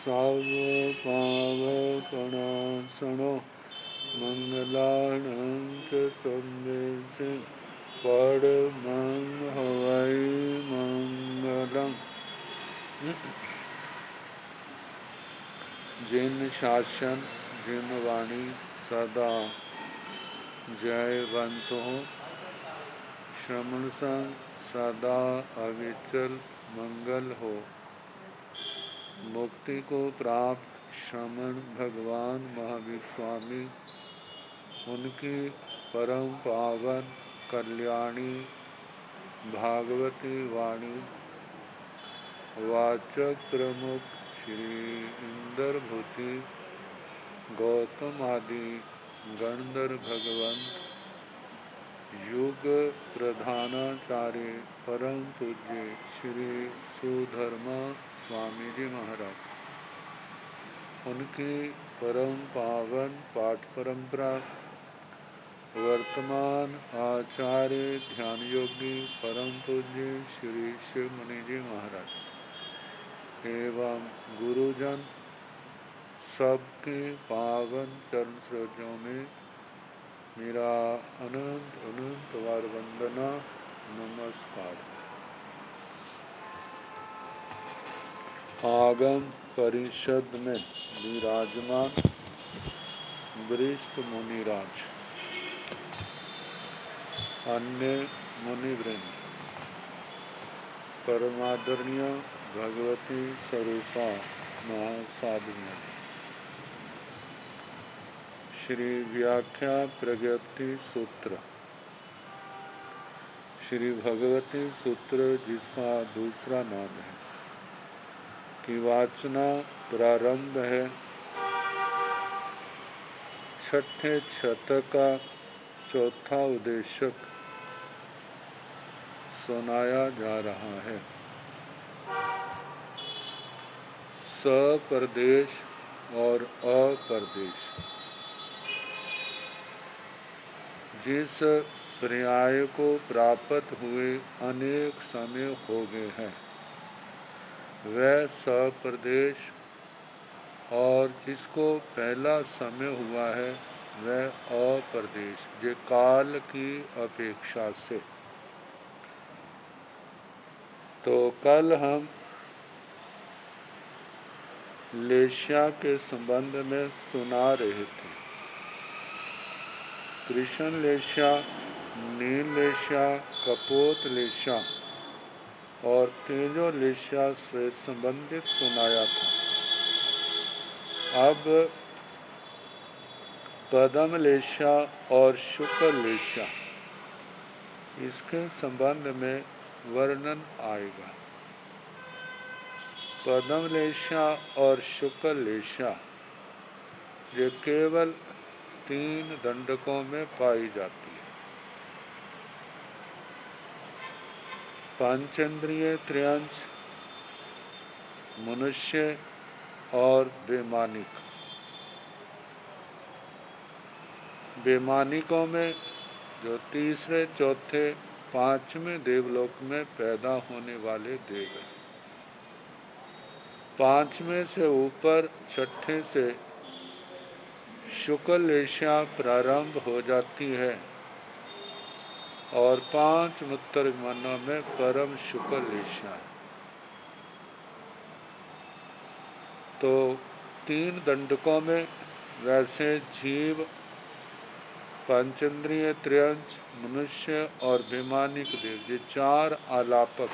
सब पावकनाशनो मंगलानंत संदेशे परमं हवै मंगलम्। जिन शासन जिन वाणी सदा जयवंत हो, श्रमण संग सदा अविचल मंगल हो। मुक्ति को प्राप्त श्रमण भगवान महावीर स्वामी, उनकी परम पावन कल्याणी भागवती वाणी वाचक प्रमुख श्री इंद्रभूति गौतम आदि गणधर भगवंत युग प्रधानाचार्य परम पूज्य श्री सुधर्मा स्वामी जी महाराज, उनकी परम पावन पाठ परंपरा वर्तमान आचार्य ध्यान योगी परम पूज्य श्री शिव मुनि जी महाराज एवं गुरुजन सबके पावन चरण सरोजों में मेरा अनंत अनंत बार वंदना नमस्कार। आगम परिषद में विराजमान वरिष्ठ मुनिराज, अन्य मुनिवृंद, परमादरणीय भगवती स्वरूपा महासाधुओं, श्री व्याख्या प्रज्ञप्ति सूत्र, श्री भगवती सूत्र जिसका दूसरा नाम है, की वाचना प्रारंभ है। छठे शतक का चौथा उद्देशक सुनाया जा रहा है। सप्रदेश और अप्रदेश, जिस पर्याय को प्राप्त हुए अनेक समय हो गए हैं, वह सप्रदेश, और जिसको पहला समय हुआ है वह अप्रदेश, जे काल की अपेक्षा से। तो कल हम लेश्या के संबंध में सुना रहे थे। कृष्ण लेश्या, नील लेश्या, कपोत लेश्या और तेजो लेश्या से संबंधित सुनाया था। अब पदम लेश्या और शुक्ल लेश्या, इसके संबंध में वर्णन आएगा। पदम लेश्या और शुक्ल लेश्या ये केवल 3 दंडकों में पाई जाती है। पंचेंद्रिय त्रियंच, मनुष्य और वैमानिक। वैमानिकों में जो तीसरे, चौथे, 5वें देवलोक में पैदा होने वाले देव हैं। 5वें से ऊपर 6ठे से शुक्ल लेश्या प्रारंभ हो जाती है और 5 उत्तर विमानों में परम शुक्ल लेश्या है। तो 3 दंडकों में वैसे जीव, पंचेंद्रिय त्रियंच, मनुष्य और वैमानिक देव, ये 4 आलापक।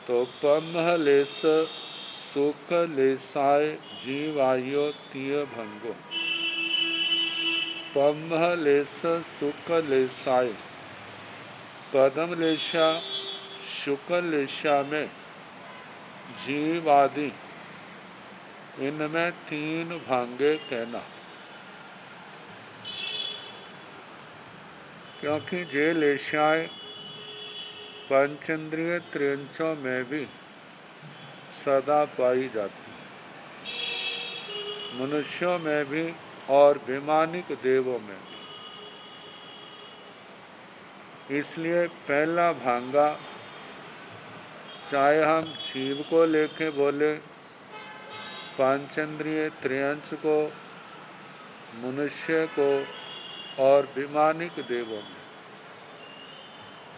तो पम्ह लेस सुख लेसाय जीवायो तीय भंगो। पम्ह लेस सुख लेसाय, पदम लेश्या, शुक्ल लेश्या में जीव आदि, इनमें 3 भांगे कहना। क्योंकि ये लेश्याएं पंचेंद्रिय त्रियंचों में भी सदा पाई जाती, मनुष्यों में भी और वैमानिक देवों में भी। इसलिए पहला भांगा चाहे हम जीव को लेके बोले, पांचेंद्रिय त्रियंश को, मनुष्य को और विमानिक देवों में।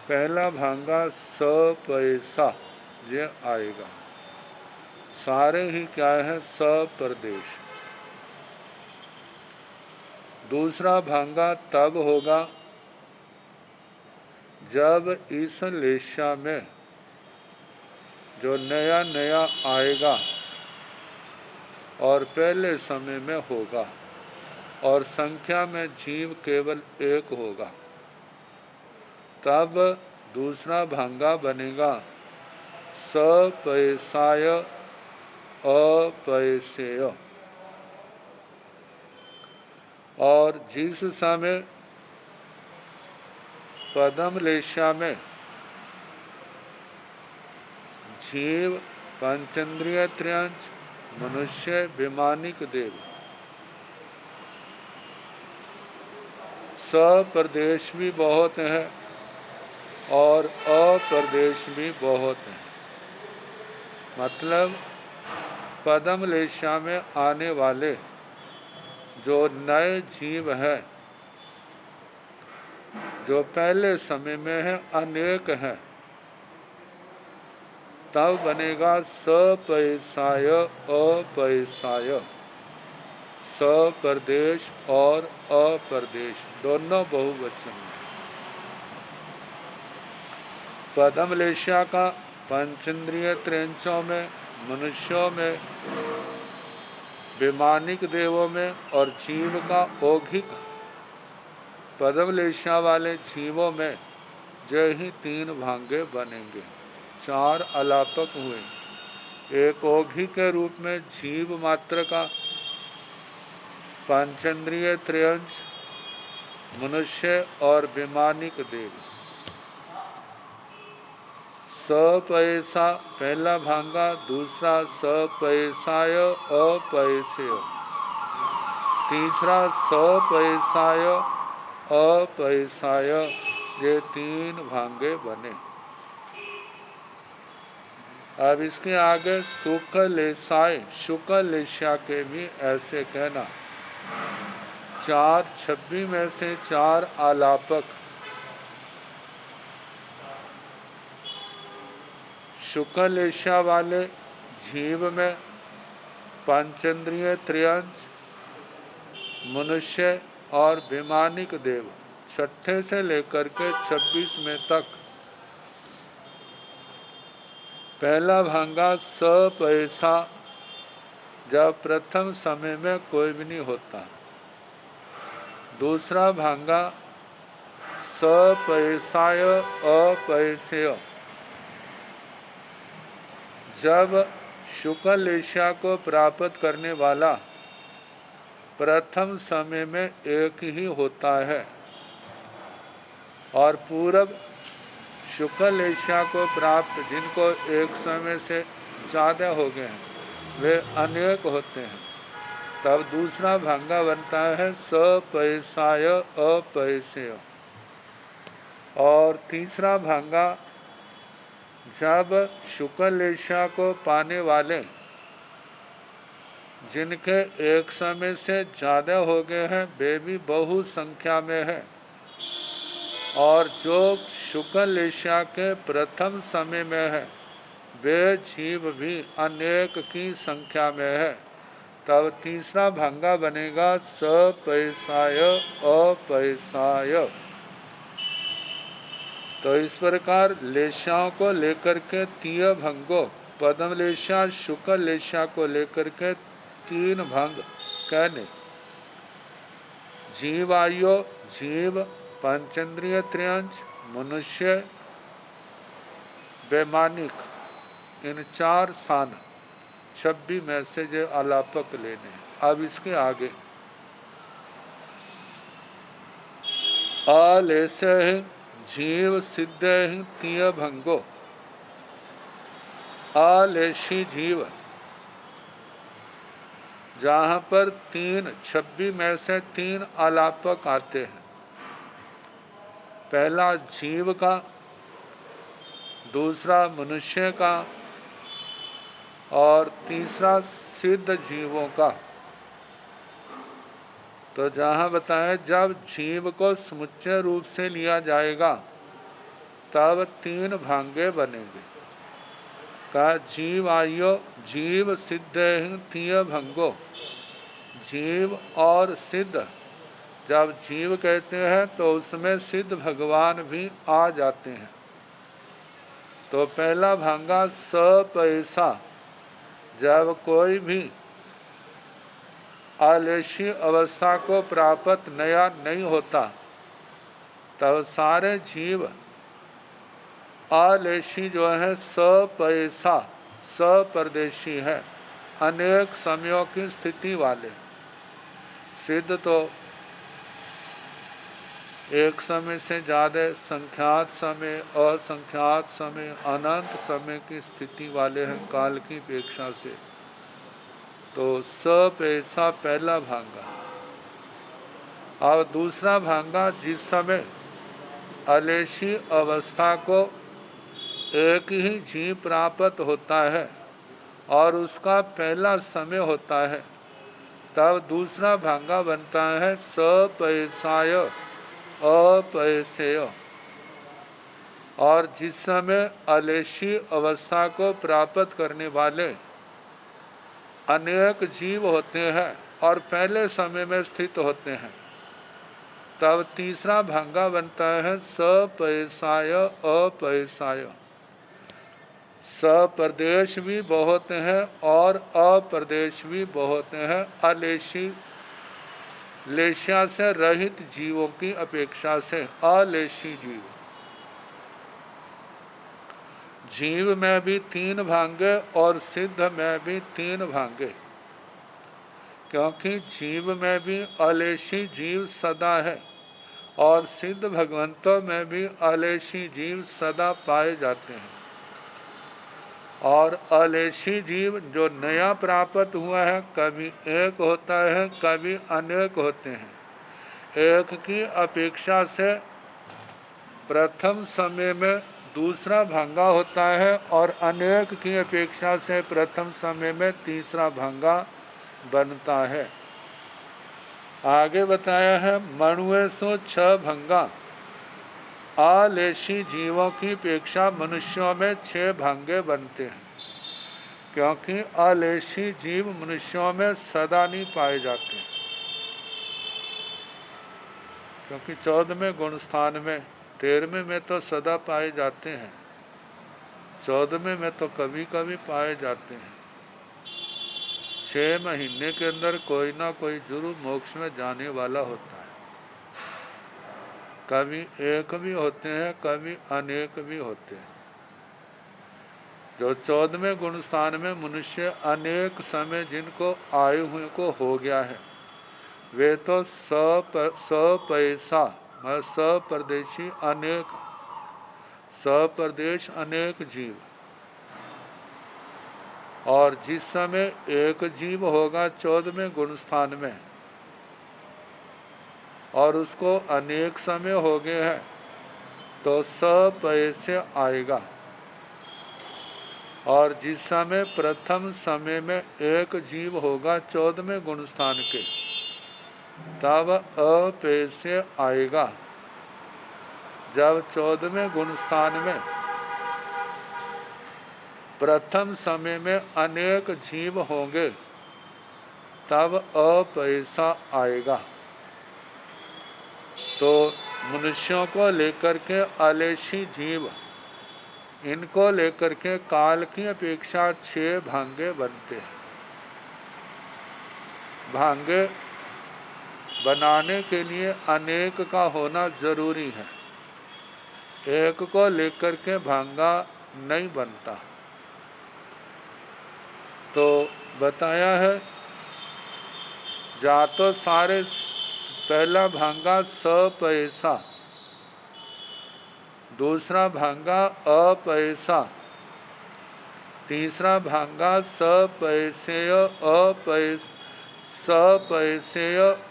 पहला भांगा सपैसा ये आएगा। सारे ही क्या है? सप्रदेश। दूसरा भांगा तब होगा जब इस लेशा में जो नया नया आएगा और पहले समय में होगा और संख्या में जीव केवल एक होगा, तब दूसरा भांगा बनेगा सपैसाय अपैसेय। और जिस समय पदम लेशा में जीव, पंचेंद्रिय त्रियंश, मनुष्य, विमानिक देव, सप्रदेश भी बहुत है और अप्रदेश भी बहुत है। मतलब पदम लेशा में आने वाले जो नए जीव है, जो पहले समय में है, अनेक है, तब बनेगा सपैसाय अपैसाय। सप्रदेश और अप्रदेश दोनों बहुवचन में। पदम लेशा का पंचेंद्रिय त्रियंशों में, मनुष्यों में, विमानिक देवों में और जीव का औघिक पदम लेशा वाले जीवों में जो ही 3 भांगे बनेंगे। 4 अलापक हुए। एक औघी के रूप में जीव मात्र का, पंचेंद्रिय त्रियंश, मनुष्य और विमानिक देव। सपैसा पहला भांगा, दूसरा सपैसाय अपैसेय, तीसरा सपैसाय अपैसाय। ये 3 भांगे बने। अब इसके आगे शुक्लेशाय, शुक्लेशा के भी ऐसे कहना। 4 26 में से 4 आलापक शुक्लेशा वाले जीव में, पंचेंद्रिय त्रियंश, मनुष्य और विमानिक देव, 6 से लेकर के 26 में तक। पहला भांगा सपैसा, जब प्रथम समय में कोई भी नहीं होता। दूसरा भांगा सपैसाय अपैसेय, जब शुक्लेशा को प्राप्त करने वाला प्रथम समय में एक ही होता है और पूर्व शुक्लेशा को प्राप्त जिनको एक समय से ज़्यादा हो गए हैं, वे अनेक होते हैं। तब दूसरा भांगा बनता है सपैसाय अपैसेय। और तीसरा भांगा जब शुक्लेशा को पाने वाले जिनके एक समय से ज़्यादा हो गए हैं, वे भी बहु संख्या में है, और जो शुक्लेशा के प्रथम समय में है, वे जीव भी अनेक की संख्या में है। तब तीसरा भांगा बनेगा सपैसाय अपैसाय। तो इस प्रकार लेशाओं को लेकर के 3 भंगों, पदम लेशा, शुक्लेशा को लेकर के 3 भंग कहने। जीवायु, जीव, पंचेंद्रिय त्रियंश, मनुष्य, वैमानिक, इन 4 स्थान 26 में से जो अलापक लेने। अब इसके आगे अलेसे जीव सिद्ध 3 भंगो। अलेशी जीव, जहाँ पर 26 में से 3 अलापक आते हैं। पहला जीव का, दूसरा मनुष्य का और तीसरा सिद्ध जीवों का। तो जहाँ बताया जब जीव को समुच्चय रूप से लिया जाएगा तब 3 भांगे बनेंगे। का जीव आयो जीव सिद्ध तीय भंगो। जीव और सिद्ध, जब जीव कहते हैं तो उसमें सिद्ध भगवान भी आ जाते हैं। तो पहला भांगा पैसा, जब कोई भी आलेशी अवस्था को प्राप्त नया नहीं होता तब सारे जीव आलेशी जो है पैसा परदेशी है, अनेक समयों की स्थिति वाले। सिद्ध तो एक समय से ज़्यादा संख्यात समय, असंख्यात समय, अनंत समय की स्थिति वाले हैं काल की अपेक्षा से। तो पैसा पहला भांगा। और दूसरा भांगा जिस समय अलेशी अवस्था को एक ही जीव प्राप्त होता है और उसका पहला समय होता है तब दूसरा भांगा बनता है पैसाय अपैसेय। और जिस समय अलेशी अवस्था को प्राप्त करने वाले अनेक जीव होते हैं और पहले समय में स्थित होते हैं तब तीसरा भांगा बनता है पैसाय अपैसाय। सप्रदेश भी बहुत हैं और अप्रदेश भी बहुत हैं, अलेशी लेशिया से रहित जीवों की अपेक्षा से। अलेशी जीव, जीव में भी 3 भांगे और सिद्ध में भी 3 भांगे, क्योंकि जीव में भी अलेशी जीव सदा है और सिद्ध भगवंतों में भी अलेशी जीव सदा पाए जाते हैं। और अलेशी जीव जो नया प्राप्त हुआ है कभी एक होता है कभी अनेक होते हैं। एक की अपेक्षा से प्रथम समय में दूसरा भांगा होता है और अनेक की अपेक्षा से प्रथम समय में तीसरा भांगा बनता है। आगे बताया है मणुए सो 6 भंगा। आलेशी जीवों की अपेक्षा मनुष्यों में 6 भांगे बनते हैं, क्योंकि आलेशी जीव मनुष्यों में सदा नहीं पाए जाते, क्योंकि 14वें गुण स्थान में 13वें में तो सदा पाए जाते हैं, 14वें में तो कभी कभी पाए जाते हैं। 6 महीने के अंदर कोई ना कोई जरूर मोक्ष में जाने वाला होता है। कभी एक भी होते हैं कभी अनेक भी होते हैं। जो 14वें गुण स्थान में मनुष्य अनेक समय जिनको आए हुए को हो गया है वे तो पैसा सप्रदेशी अनेक सप्रदेश अनेक जीव। और जिस समय एक जीव होगा 14वें गुण स्थान में और उसको अनेक समय हो गए हैं तो पैसे आएगा। और जिस समय प्रथम समय में एक जीव होगा 14वें गुण स्थान के तब अपैसे आएगा। जब 14वें गुण स्थान में प्रथम समय में अनेक जीव होंगे तब अपैसा आएगा। तो मनुष्यों को लेकर के आलेशी जीव, इनको लेकर के काल की अपेक्षा 6 भांगे बनते हैं। भांगे बनाने के लिए अनेक का होना जरूरी है, एक को लेकर के भांगा नहीं बनता। तो बताया है जा तो सारे पहला भांगा पैसा, दूसरा भांगा अपैसा, तीसरा भांगा सपैसेय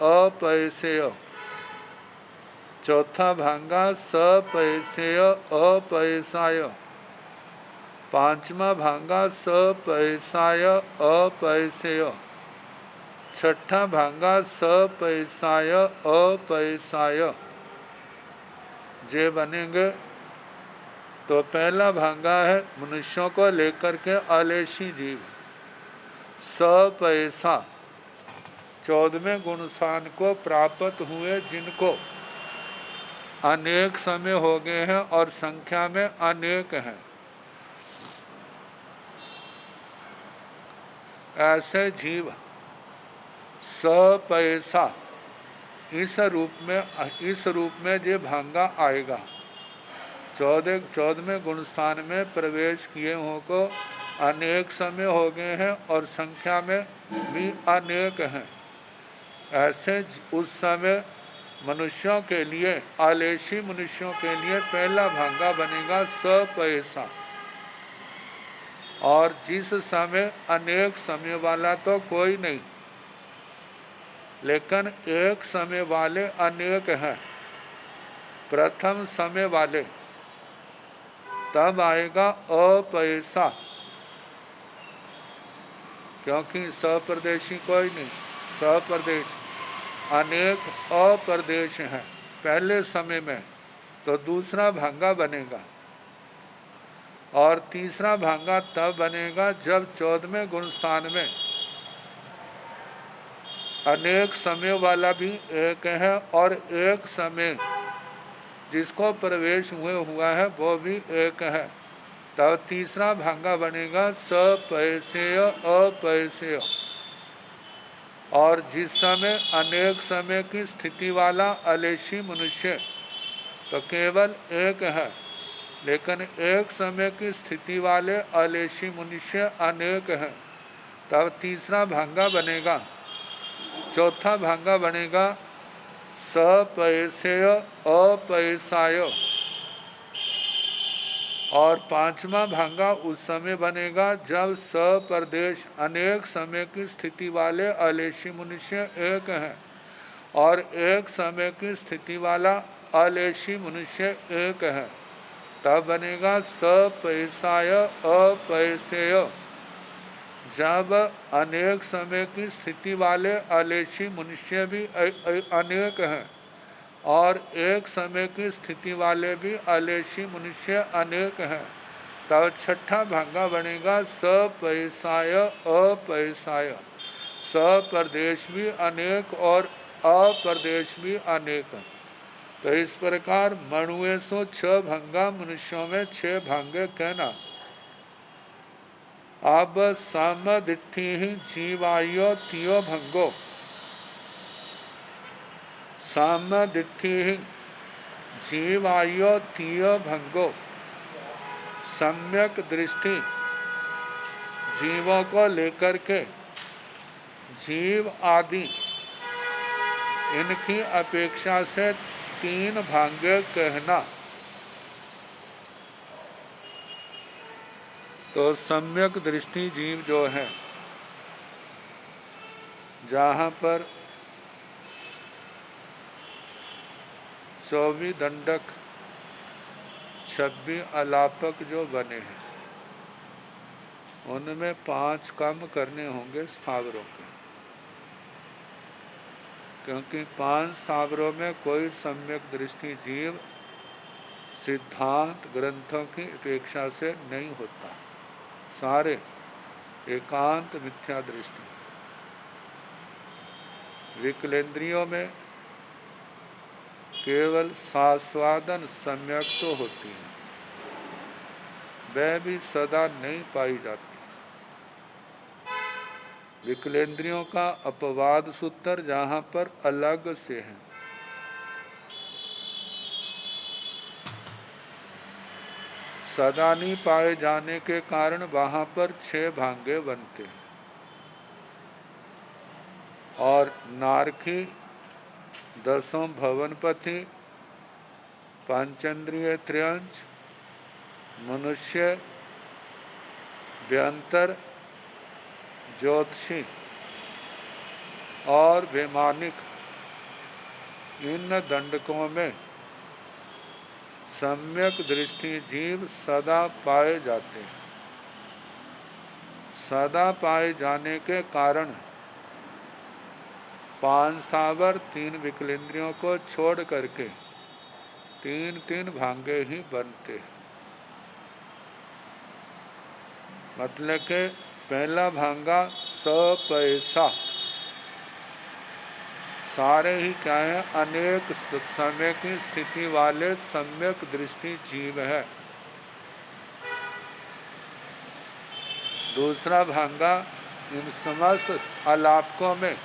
अपैसेय, चौथा भांगा सपैसेय अपैसाय पांचवा भांगा सपैसाय अपैसेय। छठा भांगा सपैसाय अपैसाय। जे बनेंगे तो पहला भांगा है मनुष्यों को लेकर के आलेशी जीव। सपैसा 14वें गुण स्थान को प्राप्त हुए जिनको अनेक समय हो गए हैं और संख्या में अनेक हैं, ऐसे जीव सपैसा इस रूप में जो भांगा आएगा। 14वें गुण स्थान में प्रवेश किए हों को अनेक समय हो गए हैं और संख्या में भी अनेक हैं, ऐसे उस समय मनुष्यों के लिए, आलेशी मनुष्यों के लिए पहला भांगा बनेगा सपैसा। और जिस समय अनेक समय वाला तो कोई नहीं, लेकिन एक समय वाले अनेक हैं। प्रथम समय वाले तब आएगा अपैसा, क्योंकि सप्रदेशी कोई नहीं, सप्रदेश अनेक अप्रदेश हैं पहले समय में, तो दूसरा भांगा बनेगा। और तीसरा भांगा तब बनेगा जब 14वें गुण स्थान में अनेक समय वाला भी एक है और एक समय जिसको प्रवेश हुआ है वो भी एक है। तब तीसरा भांगा बनेगा सपैसेय अपैसेय। और जिस समय अनेक समय की स्थिति वाला आलेशी मनुष्य तो केवल एक है, लेकिन एक समय की स्थिति वाले आलेशी मनुष्य अनेक हैं। तब तीसरा भांगा बनेगा, चौथा भांगा बनेगा सपैसेय अपैसाय। और पांचवा भांगा उस समय बनेगा जब सप्रदेश अनेक समय की स्थिति वाले आलेशी मनुष्य एक हैं और एक समय की स्थिति वाला आलेशी मनुष्य एक है। तब बनेगा सपैसाय अपैसेय। जब अनेक समय की स्थिति वाले आलेशी मनुष्य भी अनेक हैं और एक समय की स्थिति वाले भी आलेशी मनुष्य अनेक हैं, तब छठा भांगा बनेगा सपैसाय अपैसाय। सप्रदेश भी अनेक और अप्रदेश भी अनेक। तो इस प्रकार मणुए सो 6 भंगा मनुष्यों में 6 भांगे कहना। अब समदिठि जीवायो तियो भंगो। समदिठि जीवायो तियो भंगो। सम्यक दृष्टि जीवों को लेकर के जीव आदि इनकी अपेक्षा से 3 भांगे कहना। तो सम्यक दृष्टि जीव जो है, जहाँ पर 24 दंडक 26 अलापक जो बने हैं, उनमें 5 कम करने होंगे स्थावरों के, क्योंकि 5 स्थावरों में कोई सम्यक दृष्टि जीव सिद्धांत ग्रंथों की अपेक्षा से नहीं होता, सारे एकांत मिथ्या दृष्टि। विकलेंद्रियों में केवल सास्वादन सम्यक तो होती है, वह भी सदा नहीं पाई जाती। विकलेंद्रियों का अपवाद सूत्र जहाँ पर अलग से है। सदा नहीं पाए जाने के कारण वहाँ पर 6 भांगे बनते हैं। और नारकी, दसों भवनपति, पंचेंद्रिय त्रियंश, मनुष्य, व्यंतर, ज्योतिषी और वैमानिक, इन दंडकों में सम्यक दृष्टि जीव सदा पाए जाते हैं। सदा पाए जाने के कारण 5 स्थावर 3 विकलेंद्रियों को छोड़ करके 3 भांगे ही बनते हैं। मतलब के पहला भांगा पैसा, सारे ही क्या है, अनेक समय की स्थिति वाले सम्यक दृष्टि जीव है। दूसरा भांगा इन समस्त अलापकों में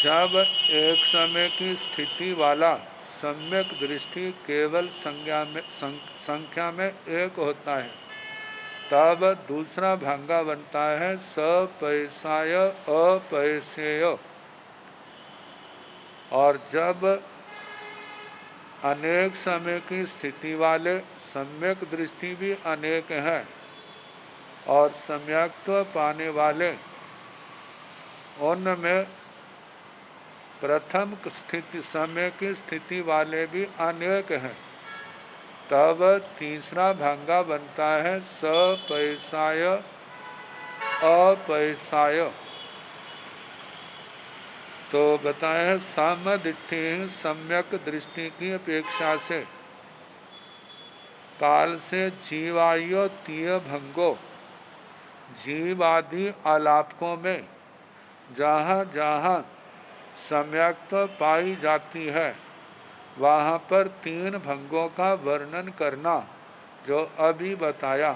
जब एक समय की स्थिति वाला सम्यक दृष्टि केवल संख्या में एक होता है, तब दूसरा भांगा बनता है सपैसाय अपैसेय। और जब अनेक समय की स्थिति वाले सम्यक दृष्टि भी अनेक है और सम्यक्त्व पाने वाले उनमें प्रथम स्थिति समय की स्थिति वाले भी अनेक हैं, तब तीसरा भांगा बनता है सपैसाय अपैसाय। तो बताएं सामदिठ्ठि सम्यक दृष्टि की अपेक्षा से काल से जीवायो तीय भंगो, जीवादि आलापकों में जहाँ जहाँ सम्यक्त्व पाई जाती है वहाँ पर 3 भंगों का वर्णन करना जो अभी बताया।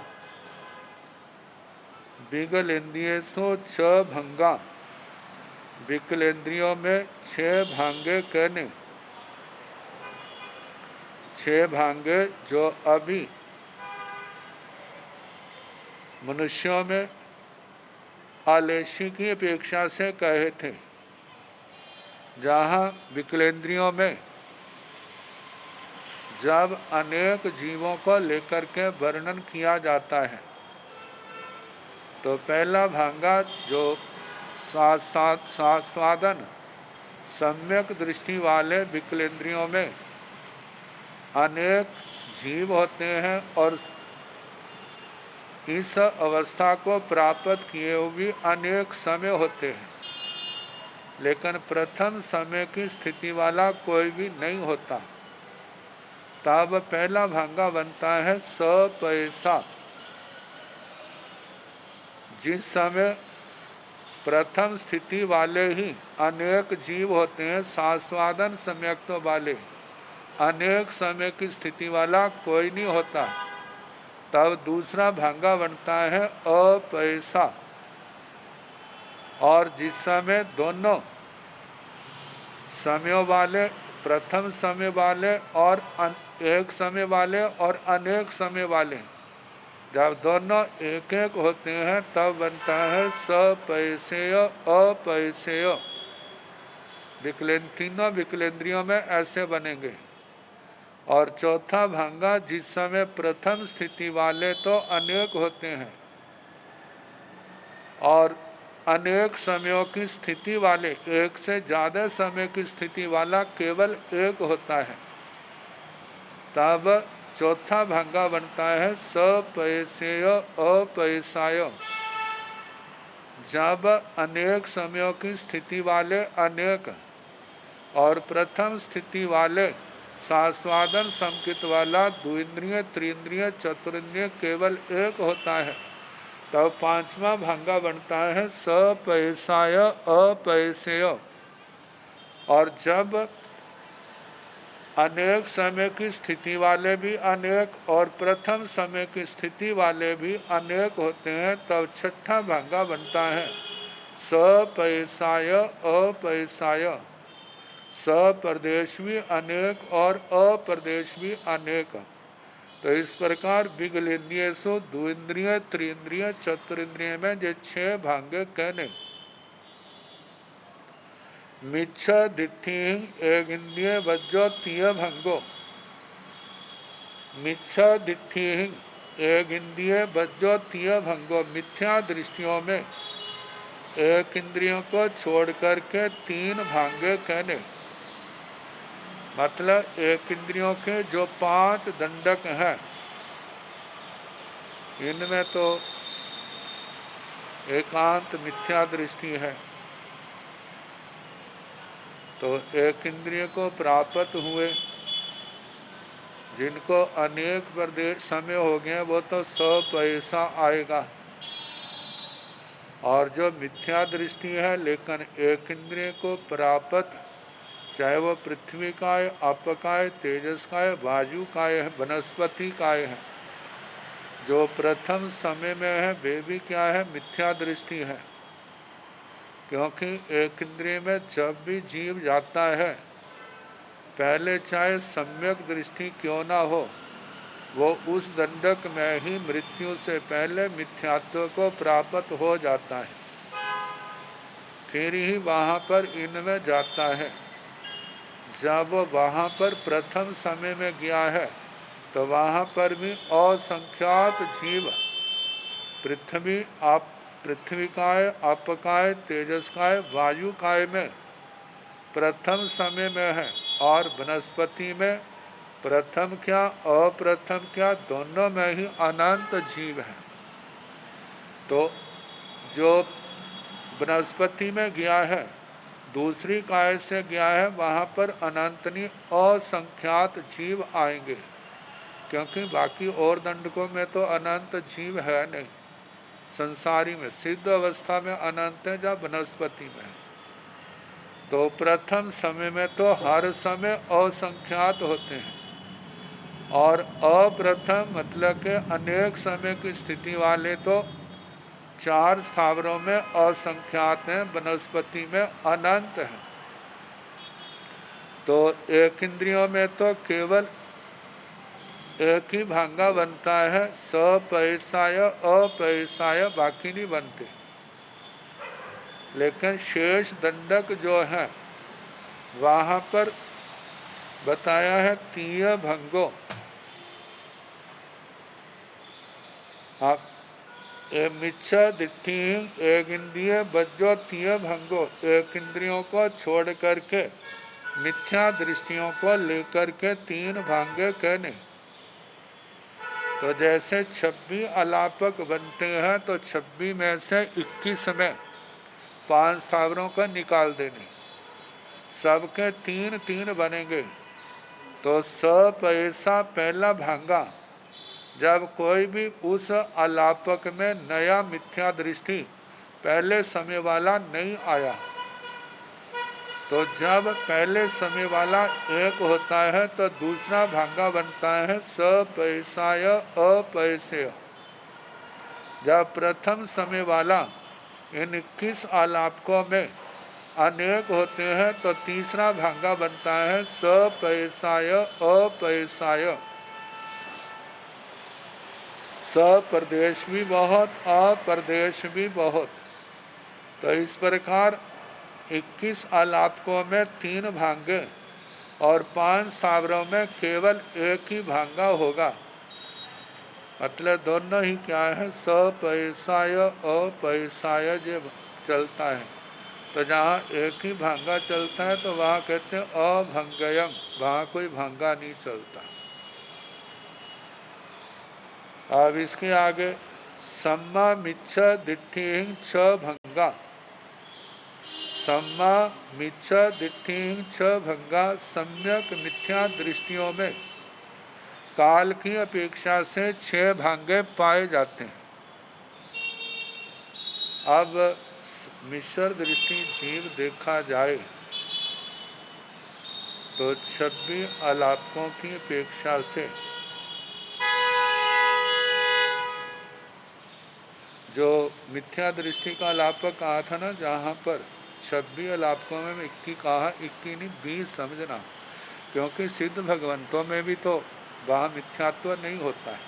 विगलेन्द्रियेषु 6 भंगा, विकलेंद्रियों में 6 भांगे कहने, 6 भांगे जो अभी मनुष्यों में आलेशी की अपेक्षा से कहे थे। जहाँ विकलेंद्रियों में जब अनेक जीवों को लेकर के वर्णन किया जाता है तो पहला भांगा जो सास्वादन सम्यक दृष्टि वाले विकलेंद्रियों में अनेक जीव होते हैं और इस अवस्था को प्राप्त किए हुए भी अनेक समय होते हैं, लेकिन प्रथम समय की स्थिति वाला कोई भी नहीं होता। तब पहला भांगा बनता है सपैसा। जिस समय प्रथम स्थिति वाले ही अनेक जीव होते हैं, सास्वादन सम्यक्त्व वाले, अनेक समय की स्थिति वाला कोई नहीं होता, तब दूसरा भांगा बनता है अपैसा। और जिस समय दोनों समयों वाले, प्रथम समय वाले और एक समय वाले और अनेक समय वाले, जब दोनों एक एक होते हैं तब बनता है सपैसेय अपैसेय। तीनों विकलेंद्रियों में ऐसे बनेंगे। और चौथा भांगा जिस समय प्रथम स्थिति वाले तो अनेक होते हैं और अनेक समयों की स्थिति वाले, एक से ज़्यादा समय की स्थिति वाला केवल एक होता है, तब चौथा भांगा बनता है सपैसेय अपैसाय। जब अनेक समयों की स्थिति वाले अनेक और प्रथम स्थिति वाले सास्वादन संकित वाला द्विन्द्रिय त्रिन्द्रिय चतुरिन्द्रिय केवल एक होता है, तब पांचवा भांगा बनता है सपैसाय अपैसेय। और जब अनेक समय की स्थिति वाले भी अनेक और प्रथम समय की स्थिति वाले भी अनेक होते हैं, तब छठा भांगा बनता है सपैसाय अपैसाय। सप्रदेश भी अनेक और अप्रदेश भी अनेक। तो इस प्रकार विगलेन्द्रियेषु द्विन्द्रिय त्रिन्द्रिय चतुरिन्द्रिय में जो 6 भांगे कहने। मिच्छा दिट्ठि एक इंद्रिय वज्रो तीय भंगो, मिच्छा दिट्ठि एक इंद्रिय वज्रो तीय भंगो। मिथ्या दृष्टियों में एक इंद्रियों को छोड़ करके 3 भांगे कहने। मतलब एक इंद्रियों के जो 5 दंडक हैं, इनमें तो एकांत मिथ्या दृष्टि है। तो एक इंद्रिय को प्राप्त हुए, जिनको अनेक प्रदेश समय हो गए वो तो 100 पैसा आएगा। और जो मिथ्या दृष्टि है लेकिन एक इंद्रिय को प्राप्त, चाहे वो पृथ्वी काय, आप काय, तेजस काय, वायु काय है, वनस्पति काय है, जो प्रथम समय में है वे भी क्या है, मिथ्या दृष्टि है। क्योंकि एक इंद्रिय में जब भी जीव जाता है, पहले चाहे सम्यक दृष्टि क्यों ना हो, वो उस दंडक में ही मृत्यु से पहले मिथ्यात्व को प्राप्त हो जाता है, फिर ही वहाँ पर इनमें जाता है। जब वहाँ पर प्रथम समय में गया है तो वहाँ पर भी असंख्यात जीव पृथ्वी काय, अपकाय, तेजस काय, वायु काय में प्रथम समय में है, और वनस्पति में प्रथम क्या अप्रथम क्या दोनों में ही अनंत जीव है। तो जो वनस्पति में गया है, दूसरी काय से गया है, वहाँ पर अनंतनी असंख्यात जीव आएंगे, क्योंकि बाकी और दंडकों में तो अनंत जीव है नहीं। संसारी में सिद्ध अवस्था में अनंत है, जब वनस्पति में है। तो प्रथम समय में तो हर समय असंख्यात होते हैं, और अप्रथम मतलब के अनेक समय की स्थिति वाले तो 4 स्थावरों में असंख्यात हैं, वनस्पति में अनंत है। तो एक इंद्रियों में तो केवल एक ही भांगा बनता है, सपैसाय अपैसाय बाकी नहीं बनते। लेकिन शेष दंडक जो है वहाँ पर बताया है 3 भंगों। आप मिच्छा दिट्ठी एक इंद्रिय बज्जो 3 भंगो, एक इंद्रियों को छोड़ करके मिथ्या दृष्टियों को लेकर के 3 भांगे कहने। तो जैसे 26 अलापक बनते हैं, तो 26 में से 21 में 5 स्थावरों का निकाल देने, सबके 3-3 बनेंगे। तो सपैसा पहला भांगा, जब कोई भी उस अलापक में नया मिथ्या दृष्टि पहले समय वाला नहीं आया, तो जब पहले समय वाला एक होता है तो दूसरा भांगा बनता है सपैसाय अपैसेय। जब प्रथम समय वाला इन 21 आलापकों में अनेक होते हैं तो तीसरा भांगा बनता है सपैसाय अपैसाय। सप्रदेश भी बहुत, अप्रदेश भी बहुत। तो इस प्रकार 21 आलापकों में 3 भांगे और 5 स्थावरों में केवल एक ही भांगा होगा। मतलब दोनों ही क्या है, सपैसाय अपैसाय जो चलता है। तो जहाँ एक ही भांगा चलता है तो वहाँ कहते हैं अभंगयम, वहाँ कोई भांगा नहीं चलता। अब इसके आगे सम्मा मिच्छा दिट्ठि छ भंगा, सम्मा मिच्छा दिट्ठि छ भंगा सम्यक मिथ्या दृष्टियों में काल की अपेक्षा से 6 भांगे पाए जाते हैं। अब मिश्र दृष्टि जीव देखा जाए तो 26 अलापकों की अपेक्षा से जो मिथ्या दृष्टि का अलापक कहा था ना, जहाँ पर 26 अलापकों में 21 कहा, 21 नहीं 20 समझना, क्योंकि सिद्ध भगवंतों में भी तो वहाँ मिथ्यात्व नहीं होता है,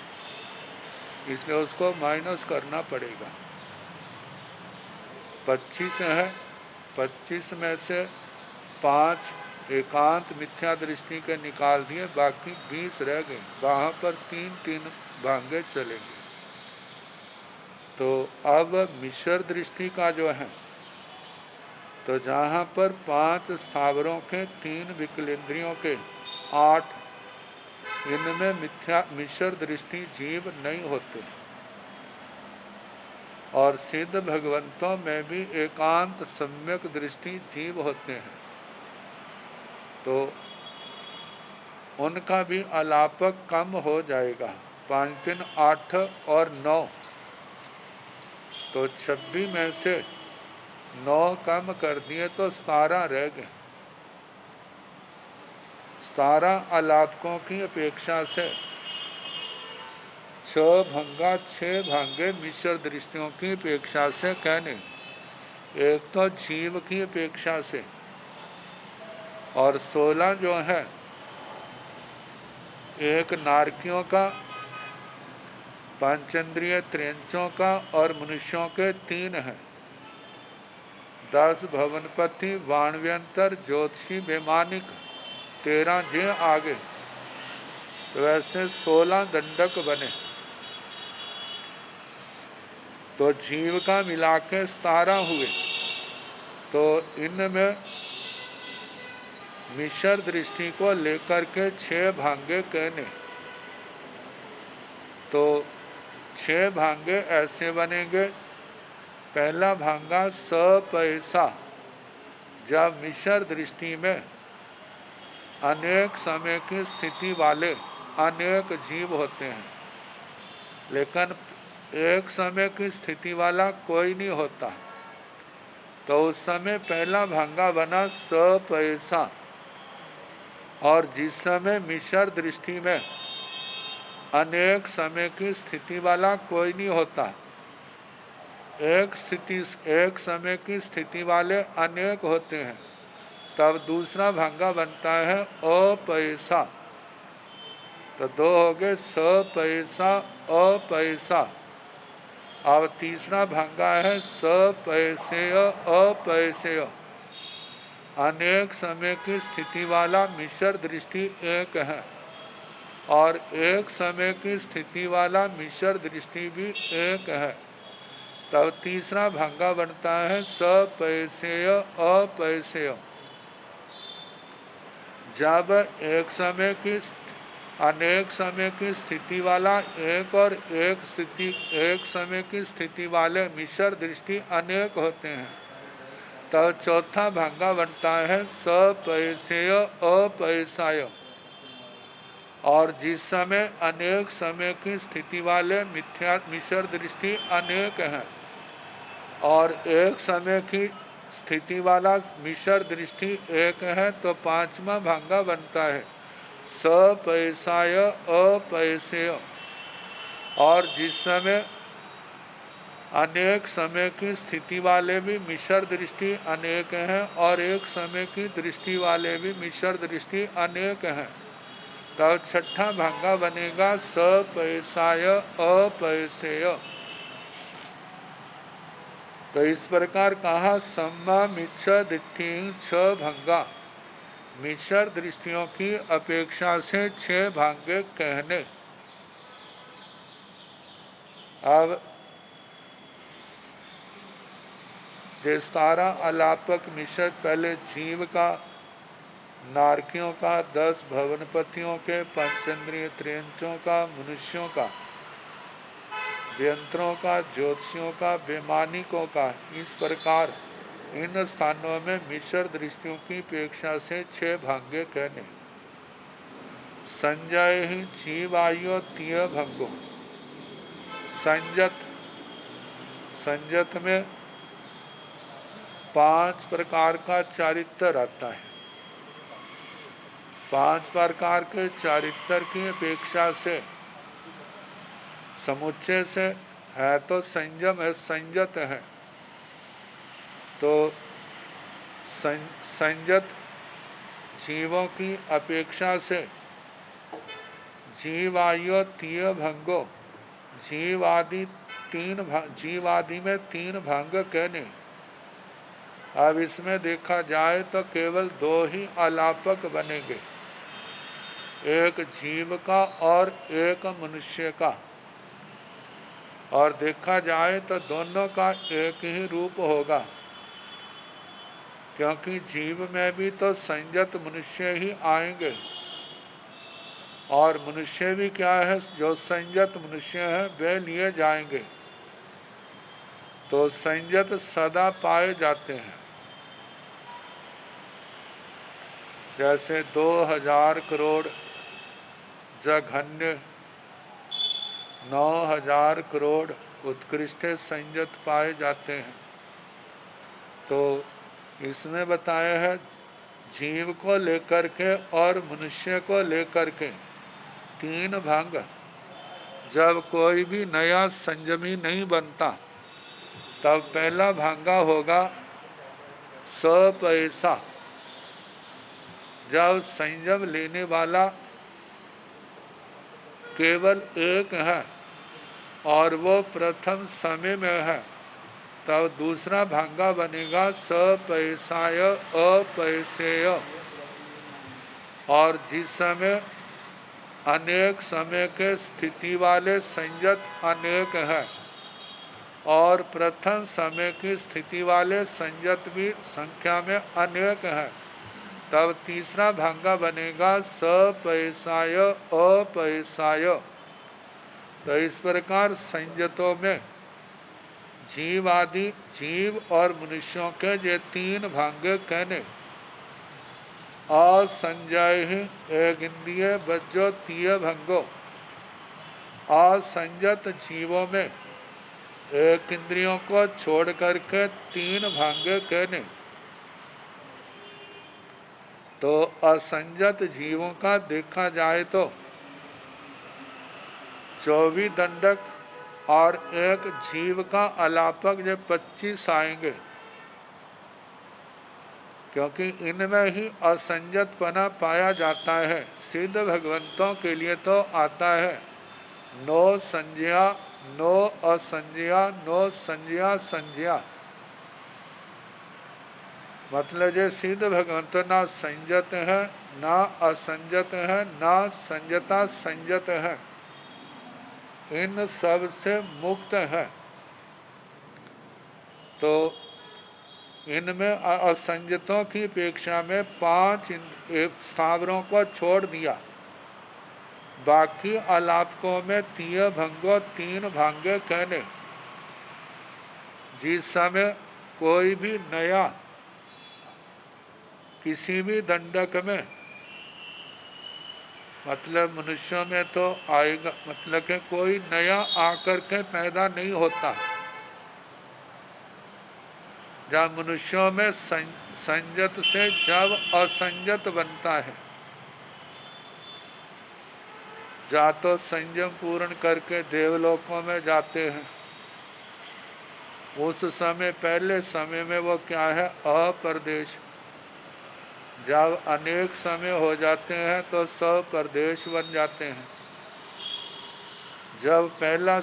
इसलिए उसको माइनस करना पड़ेगा। 25 है, 25 में से 5 एकांत मिथ्या दृष्टि के निकाल दिए, बाकी 20 रह गए, वहाँ पर 3-3 भांगे चलेंगे। तो अब मिश्र दृष्टि का जो है, तो जहाँ पर 5 स्थावरों के 3 विकलेंद्रियों के 8, इनमें मिश्र दृष्टि जीव नहीं होते। और सिद्ध भगवंतों में भी एकांत सम्यक दृष्टि जीव होते हैं, तो उनका भी अलापक कम हो जाएगा। 5 3 8 और 9, तो 26 में से 9 कम कर दिए तो 17 रह गए। 17 अलापकों की अपेक्षा से 6 भंगा 6 भांगे मिश्र दृष्टियों की अपेक्षा से कहने, एक तो जीव की अपेक्षा से, और 16 जो है एक नारकियों का, पंचेंद्रिय त्रियंचों का और मनुष्यों के 3 हैं। 10 भवनपति वाणव्यंतर ज्योतिषी वैमानिक 13 जे आगे, तो वैसे 16 दंडक बने, तो जीव का मिला के 17 हुए। तो इनमें मिश्र दृष्टि को लेकर के 6 भांगे कहने, तो 6 भांगे ऐसे बनेंगे। पहला भांगा पैसा, जब मिश्र दृष्टि में अनेक समय की स्थिति वाले अनेक जीव होते हैं, लेकिन एक समय की स्थिति वाला कोई नहीं होता, तो उस समय पहला भांगा बना पैसा। और जिस समय मिश्र दृष्टि में अनेक समय की स्थिति वाला कोई नहीं होता, एक समय की स्थिति वाले अनेक होते हैं, तब दूसरा भांगा बनता है अपैसा। तो 2 हो गए, पैसा अपैसा। अब तीसरा भांगा है पैसेय अपैसेय, अनेक समय की स्थिति वाला मिश्र दृष्टि एक है, और एक समय की स्थिति वाला मिश्र दृष्टि भी एक है, तब तीसरा भांगा बनता है पैसेय अपैसेय। जब अनेक समय की स्थिति वाला एक और एक समय की स्थिति वाले मिश्र दृष्टि अनेक होते हैं, तब चौथा भांगा बनता है पैसेय अपैसाय। और जिस समय अनेक समय की स्थिति वाले मिश्र दृष्टि अनेक हैं, और एक समय की स्थिति वाला मिश्र दृष्टि एक है, तो पांचवा भांगा बनता है पैसाय अपैसेय। और जिस समय अनेक समय की स्थिति वाले भी मिश्र दृष्टि अनेक हैं, और एक समय की दृष्टि वाले भी मिश्र दृष्टि अनेक हैं, तब छठा भांगा बनेगा पैसाय अपैसेय। तो इस प्रकार कहा, सम्मा मिच्छ दिट्ठि 6 भंगा, मिश्र दृष्टियों की अपेक्षा से 6 भांगे कहने। अब जो 17 अलापक मिश्र, पहले जीव का, नारकियों का, 10 भवनपतियों के, पंचेंद्रिय त्रियंचों का, मनुष्यों का, यंत्रों का, ज्योतिषियों का, वैमानिकों का, इस प्रकार इन स्थानों में मिश्र दृष्टियों की अपेक्षा से 6 भांगे कहने। संजय ही जीवायु 3 भंगो। संजत में 5 प्रकार का चारित्र आता है। 5 प्रकार के चारित्र की अपेक्षा से समुच्चय से है तो संयम है, संजत है, तो संजत जीवों की अपेक्षा से जीवायु 3 भंगो, जीवादि में 3 भंग कहने। अब इसमें देखा जाए तो केवल 2 ही अलापक बनेंगे, एक जीव का और एक मनुष्य का। और देखा जाए तो दोनों का एक ही रूप होगा, क्योंकि जीव में भी तो संयत मनुष्य ही आएंगे, और मनुष्य भी क्या है, जो संयत मनुष्य है वे लिए जाएंगे। तो संयत सदा पाए जाते हैं। जैसे 2000 करोड़ जघन्य, 9000 करोड़ उत्कृष्ट संयत पाए जाते हैं। तो इसमें बताया है जीव को लेकर के और मनुष्य को लेकर के तीन भाग। जब कोई भी नया संयमी नहीं बनता तब पहला भांगा होगा पैसा। जब संयम लेने वाला केवल एक है और वो प्रथम समय में है, तब दूसरा भांगा बनेगा पैसाय अपैसेय। और जिस समय अनेक समय के स्थिति वाले संयत अनेक है और प्रथम समय की स्थिति वाले संयत भी संख्या में अनेक है, तब तीसरा भांगा बनेगा पैसाय अपैसाय। तो इस प्रकार संयतों में जीव आदि जीव और मनुष्यों के ये तीन भांगे कहने। असंजय एक इंद्रिय बज्जो तीय भंगो। असंयत जीवों में एक इंद्रियों को छोड़ करके तीन भांगे कहने। तो असंयत जीवों का देखा जाए तो 24 दंडक और एक जीव का अलापक जो 25 आएंगे, क्योंकि इनमें ही असंयतपना पाया जाता है। सिद्ध भगवंतों के लिए तो आता है नो संज्ञा नो असंज्ञा नो संज्ञा संज्ञा। मतलब ये सिद्ध भगवंत ना संयत है ना असंयत है ना संयता संयत है, इन सब से मुक्त है। तो इनमें असंयतों की अपेक्षा में 5 स्थावरों को छोड़ दिया। बाकी अलापकों में तीय भंगो तीन भांगे कहने। जिस समय कोई भी नया किसी भी दंडक में, मतलब मनुष्यों में तो आएगा, मतलब कि कोई नया आकर के पैदा नहीं होता। जब मनुष्यों में संयत से जब असंयत बनता है, जा तो संयम पूर्ण करके देवलोकों में जाते हैं, उस समय पहले समय में वो क्या है अप्रदेश। जब अनेक समय हो जाते हैं तो सप्रदेश बन जाते हैं। जब पहला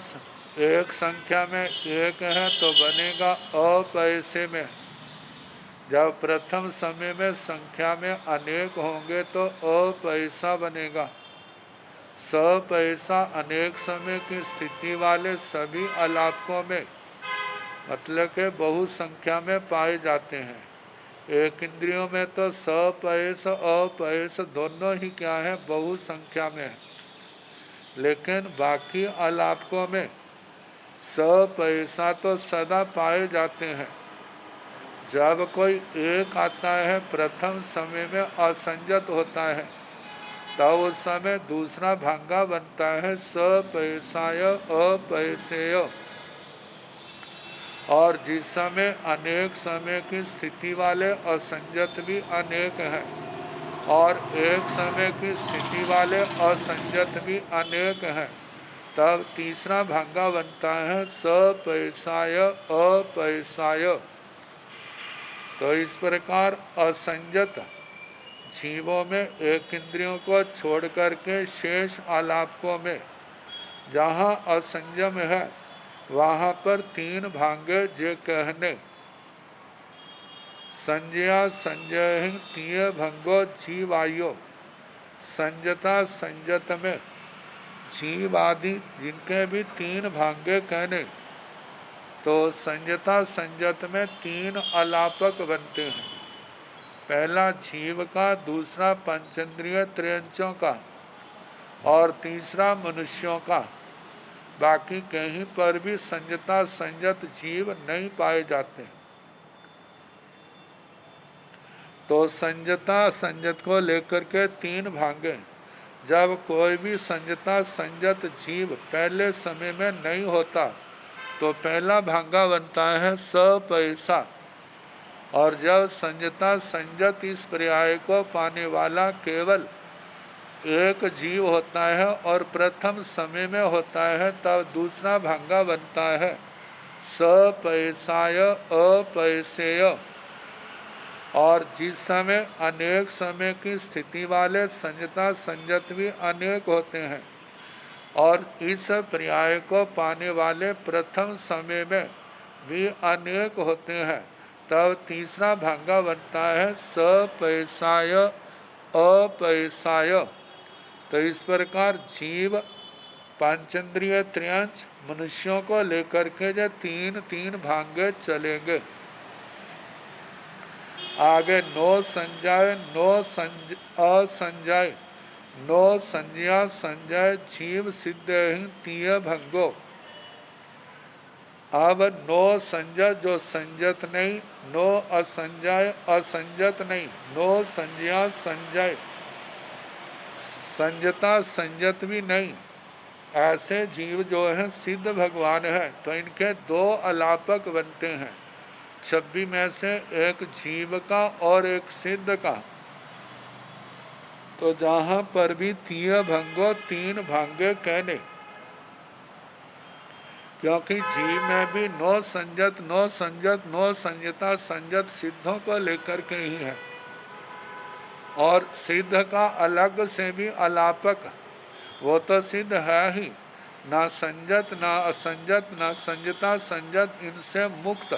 एक संख्या में एक है तो बनेगा अपैसे में। जब प्रथम समय में संख्या में अनेक होंगे तो अपैसा बनेगा। पैसा अनेक समय की स्थिति वाले सभी अलापकों में, मतलब के बहु संख्या में पाए जाते हैं। एक इंद्रियों में तो पैस अपैस दोनों ही क्या है बहु संख्या में है, लेकिन बाकी अलापकों में पैसा तो सदा पाए जाते हैं। जब कोई एक आता है प्रथम समय में असंयत होता है, तब उस समय दूसरा भांगा बनता है पैसाय अपैसेय। और जिस समय अनेक समय की स्थिति वाले असंयत भी अनेक हैं और एक समय की स्थिति वाले असंयत भी अनेक हैं, तब तीसरा भांगा बनता है पैसाय अपैसाय। तो इस प्रकार असंयत जीवों में एक इंद्रियों को छोड़ करके शेष आलापकों में जहाँ असंयम है वहाँ पर तीन भांगे जे कहने। संज्ञा संजय तीय भंगो जीवायो। संजता संयत में जीव आदि जिनके भी तीन भांगे कहने, तो संजता संयत में तीन अलापक बनते हैं। पहला जीव का, दूसरा पंचेंद्रिय त्रयंचों का और तीसरा मनुष्यों का। बाकी कहीं पर भी संयता संयत जीव नहीं पाए जाते। तो संयता संयत को लेकर के तीन भांगे। जब कोई भी संयता संयत जीव पहले समय में नहीं होता तो पहला भांगा बनता है पैसा। और जब संयता संयत इस पर्याय को पाने वाला केवल एक जीव होता है और प्रथम समय में होता है, तब दूसरा भांगा बनता है पैसाय अपैसेय। और जिस समय अनेक समय की स्थिति वाले संयता संयत भी अनेक होते हैं और इस पर्याय को पाने वाले प्रथम समय में भी अनेक होते हैं, तब तीसरा भांगा बनता है पैसाय अपैसाय। तो इस प्रकार जीव पांचेंद्रिय त्रियांश मनुष्यों को लेकर के जो तीन तीन भांगे चलेंगे। आगे नो संजय नो असंजय नो संज्ञा संजय जीव सिद्ध ही तीय भंगो। अब नो संजय जो संजत नहीं, नो असंजय असंजत नहीं, नो संज्ञा संजय संजता संजत भी नहीं, ऐसे जीव जो हैं सिद्ध भगवान है। तो इनके दो अलापक बनते हैं, 26 में से एक जीव का और एक सिद्ध का। तो जहाँ पर भी तीय भंगो तीन भांगे कहने, क्योंकि जीव में भी नो संजत नो संजत नो संजता संजत सिद्धों को लेकर के ही है। और सिद्ध का अलग से भी अलापक, वो तो सिद्ध है ही, ना संजत ना असंजत ना संजता संजत, इनसे मुक्त।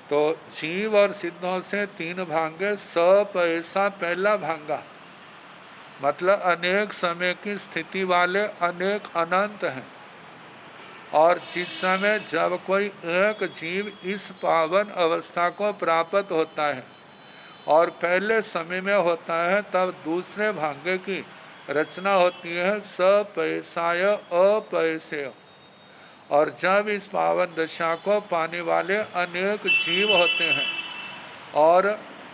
तो जीव और सिद्धों से तीन भांगे, पैसा पहला भांगा, मतलब अनेक समय की स्थिति वाले अनेक अनंत हैं। और जिस समय जब कोई एक जीव इस पावन अवस्था को प्राप्त होता है और पहले समय में होता है, तब दूसरे भांगे की रचना होती है पैसाय अपैसेय। और जब इस पावन दशा को पाने वाले अनेक जीव होते हैं और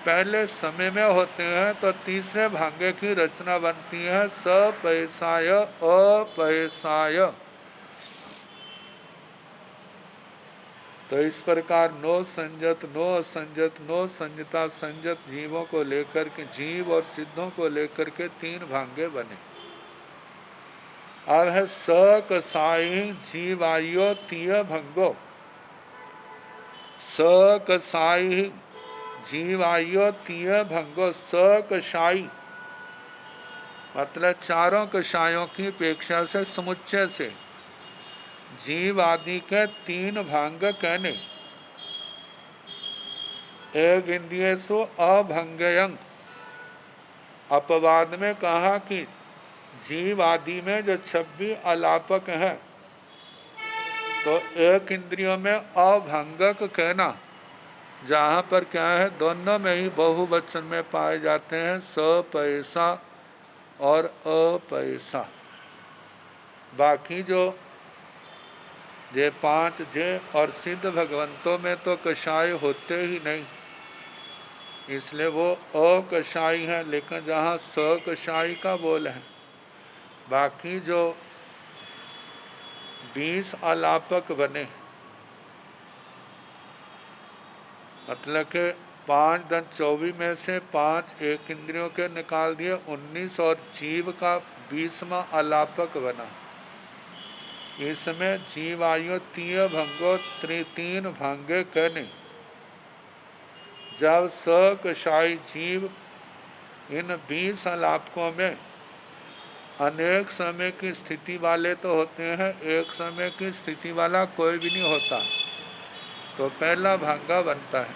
पहले समय में होते हैं, तो तीसरे भांगे की रचना बनती है पैसाय अपैसाय। तो इस प्रकार नो संजत नो असंजत नो संजता संजत जीवों को लेकर के, जीव और सिद्धों को लेकर के तीन भांगे बने। अब है कसाई जीवायो तीय भंगो। कसाई जीवायो तीय भंगो। कसाई मतलब चारों कषायों की अपेक्षा से समुच्चय से जीव आदि के तीन भांग कहने। एक इंद्रियसु अभंगयं, अपवाद में कहा कि जीव आदि में जो 26 अलापक हैं, तो एक इंद्रियों में अभंगक कहना, जहाँ पर क्या है दोनों में ही बहुवचन में पाए जाते हैं पैसा और अपैसा। बाकी जो जे पांच जे और सिद्ध भगवंतों में तो कषाय होते ही नहीं, इसलिए वो अकषाई है। लेकिन जहाँ सकषाई का बोल है, बाकी जो 20 अलापक बने, मतलब के 5 दन 24 में से 5 एक इंद्रियों के निकाल दिए, 19 और जीव का 20वां अलापक बना। इसमें जीवायु तीय भंगो तीन भांगे कहने। जब सकषाई जीव इन 20 अलापकों में अनेक समय की स्थिति वाले तो होते हैं, एक समय की स्थिति वाला कोई भी नहीं होता, तो पहला भांगा बनता है।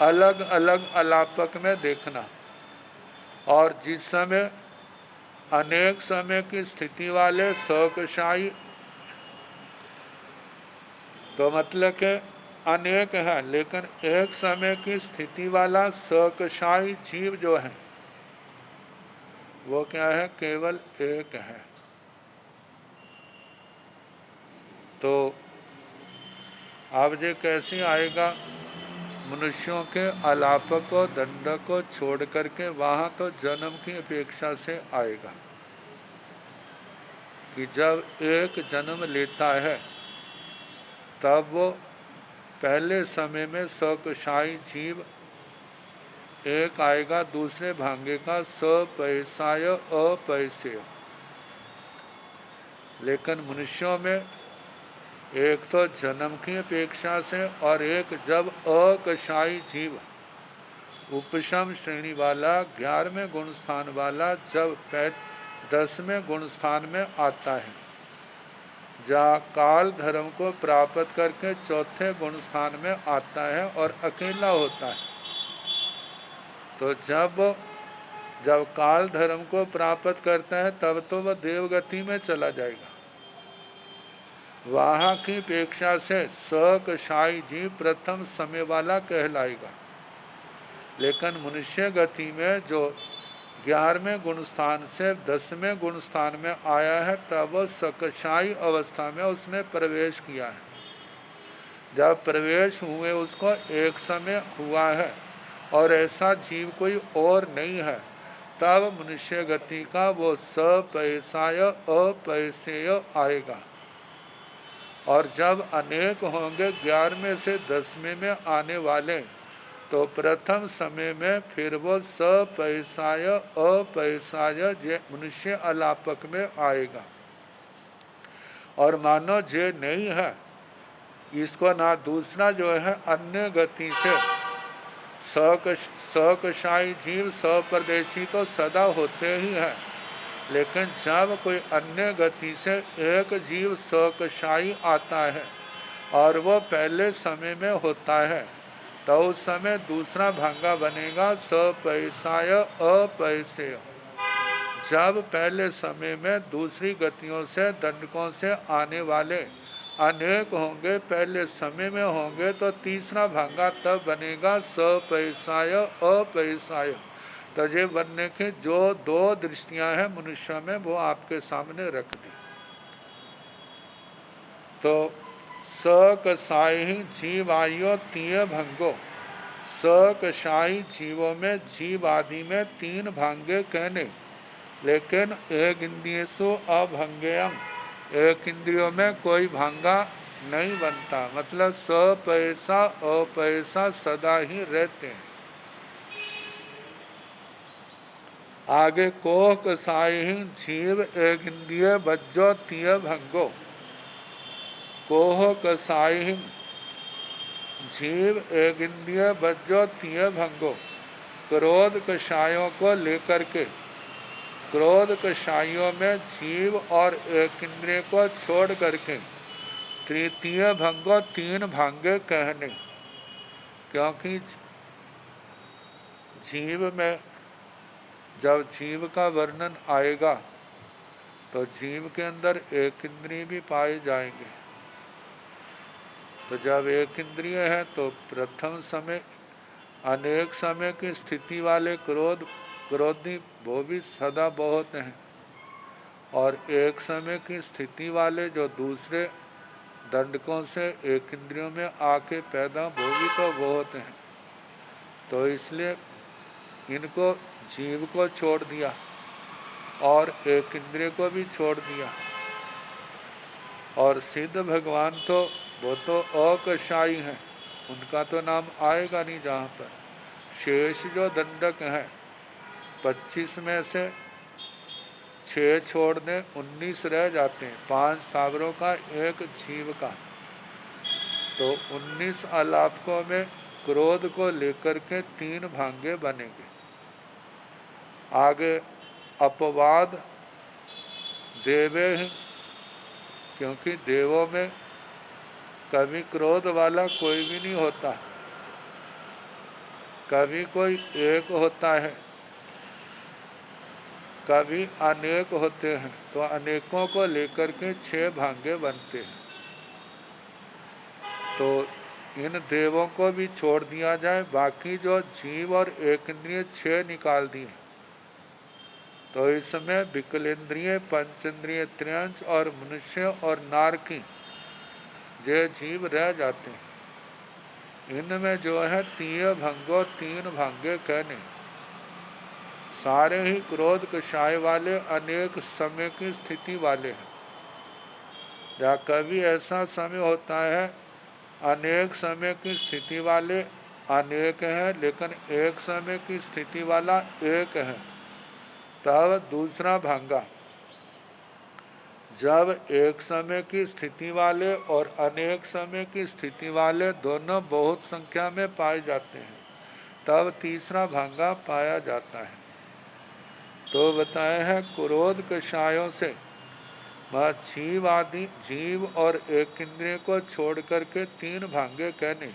अलग अलग अलापक में देखना। और जिस समय अनेक समय की स्थिति वाले सकषाई, तो मतलब के अनेक है, लेकिन एक समय की स्थिति वाला सकषाई जीव जो है, वो क्या है? केवल एक है। तो अब ये कैसे आएगा? मनुष्यों के अलापक को दंड को छोड़ करके वहाँ तो जन्म की अपेक्षा से आएगा कि जब एक जन्म लेता है तब वो पहले समय में सकशाई जीव एक आएगा, दूसरे भांगे का पैसाय अपैसेय। लेकिन मनुष्यों में एक तो जन्म की अपेक्षा से और एक जब अकशाई जीव उपशम श्रेणी वाला 11वें गुण स्थान वाला जब 10वें गुण स्थान में आता है, जहाँ काल धर्म को प्राप्त करके 4थे गुण स्थान में आता है और अकेला होता है। तो जब काल धर्म को प्राप्त करता है तब तो वह देवगति में चला जाएगा। वहाँ की अपेक्षा से सकशाई जीव प्रथम समय वाला कहलाएगा। लेकिन मनुष्य गति में जो 11वें गुण स्थान से 10वें गुण स्थान में आया है तब वो सकशाई अवस्था में उसने प्रवेश किया है। जब प्रवेश हुए उसको एक समय हुआ है और ऐसा जीव कोई और नहीं है, तब मनुष्य गति का वो सपैसाय अपैसेय आएगा। और जब अनेक होंगे 11वें से 10वें में आने वाले, तो प्रथम समय में फिर वो सपैसाय अपैसाय मनुष्य अलापक में आएगा। और मानो जे नहीं है, इसको ना दूसरा जो है अन्य गति से सकशाई जीव सप्रदेशी तो सदा होते ही है, लेकिन जब कोई अन्य गति से एक जीव सकशाई आता है और वो पहले समय में होता है, तो उस समय दूसरा भांगा बनेगा सपैसाय अपैसेय। जब पहले समय में दूसरी गतियों से दंडकों से आने वाले अनेक होंगे, पहले समय में होंगे, तो तीसरा भांगा तब बनेगा सपैसाय अपैसाय। तो ये बनने की जो 2 दृष्टियां हैं मनुष्य में वो आपके सामने रख दी। तो सकशाई जीवायो तीय भंगो, सकशाई जीवों में जीव आदि में 3 भांगे कहने, लेकिन एक इंद्रियसु अभंगेयम, एक इंद्रियों में कोई भांगा नहीं बनता। मतलब सपैसा अपैसा सदा ही रहते हैं। आगे कोह कसाई जीव एक इंद्रिय बज्जो तीय भंगो, कोह कसाई जीव एक इंद्रिय बज्जो तीय भंगो। क्रोध कषायों को लेकर के, क्रोध कषायों में जीव और एक इंद्रिय को छोड़ करके तृतीय भंगो 3 भांगे कहने, क्योंकि जीव में जब जीव का वर्णन आएगा तो जीव के अंदर एक इंद्रिय भी पाए जाएंगे। तो जब एक इंद्रिय है तो प्रथम समय अनेक समय की स्थिति वाले क्रोधी वो भी सदा बहुत हैं, और एक समय की स्थिति वाले जो दूसरे दंडकों से एक इंद्रियों में आके पैदा वो भी तो बहुत हैं। तो इसलिए इनको जीव को छोड़ दिया और एक इंद्रिय को भी छोड़ दिया। और सिद्ध भगवान तो वो तो अकशाई हैं, उनका तो नाम आएगा नहीं। जहाँ पर शेष जो दंडक हैं 25 में से 6 छोड़ दें 19 रह जाते हैं, 5 स्थावरों का 1 जीव का। तो 19 अलापकों में क्रोध को लेकर के 3 भांगे बनेंगे। आगे अपवाद देवे हैं, क्योंकि देवों में कभी क्रोध वाला कोई भी नहीं होता, कभी कोई एक होता है, कभी अनेक होते हैं। तो अनेकों को लेकर के 6 भांगे बनते हैं। तो इन देवों को भी छोड़ दिया जाए, बाकी जो जीव और एक इंद्रिय 6 निकाल दिए, तो इसमें विकलेंद्रिय, पंचेंद्रिय, त्रियंच और मनुष्य और नारकी ये जीव रह जाते हैं। इनमें जो है तीय भंगो, तीन भांगे कहने, सारे ही क्रोध कषाय वाले, अनेक समय की स्थिति वाले हैं। या कभी ऐसा समय होता है अनेक समय की स्थिति वाले अनेक हैं, लेकिन एक समय की स्थिति वाला एक है। तब दूसरा भांगा, जब एक समय की स्थिति वाले और अनेक समय की स्थिति वाले दोनों बहुत संख्या में पाए जाते हैं, तब तीसरा भांगा पाया जाता है। तो बताए हैं क्रोध कषायों से जीव आदि, जीव और एक इंद्रिय को छोड़ करके तीन भांगे कहने,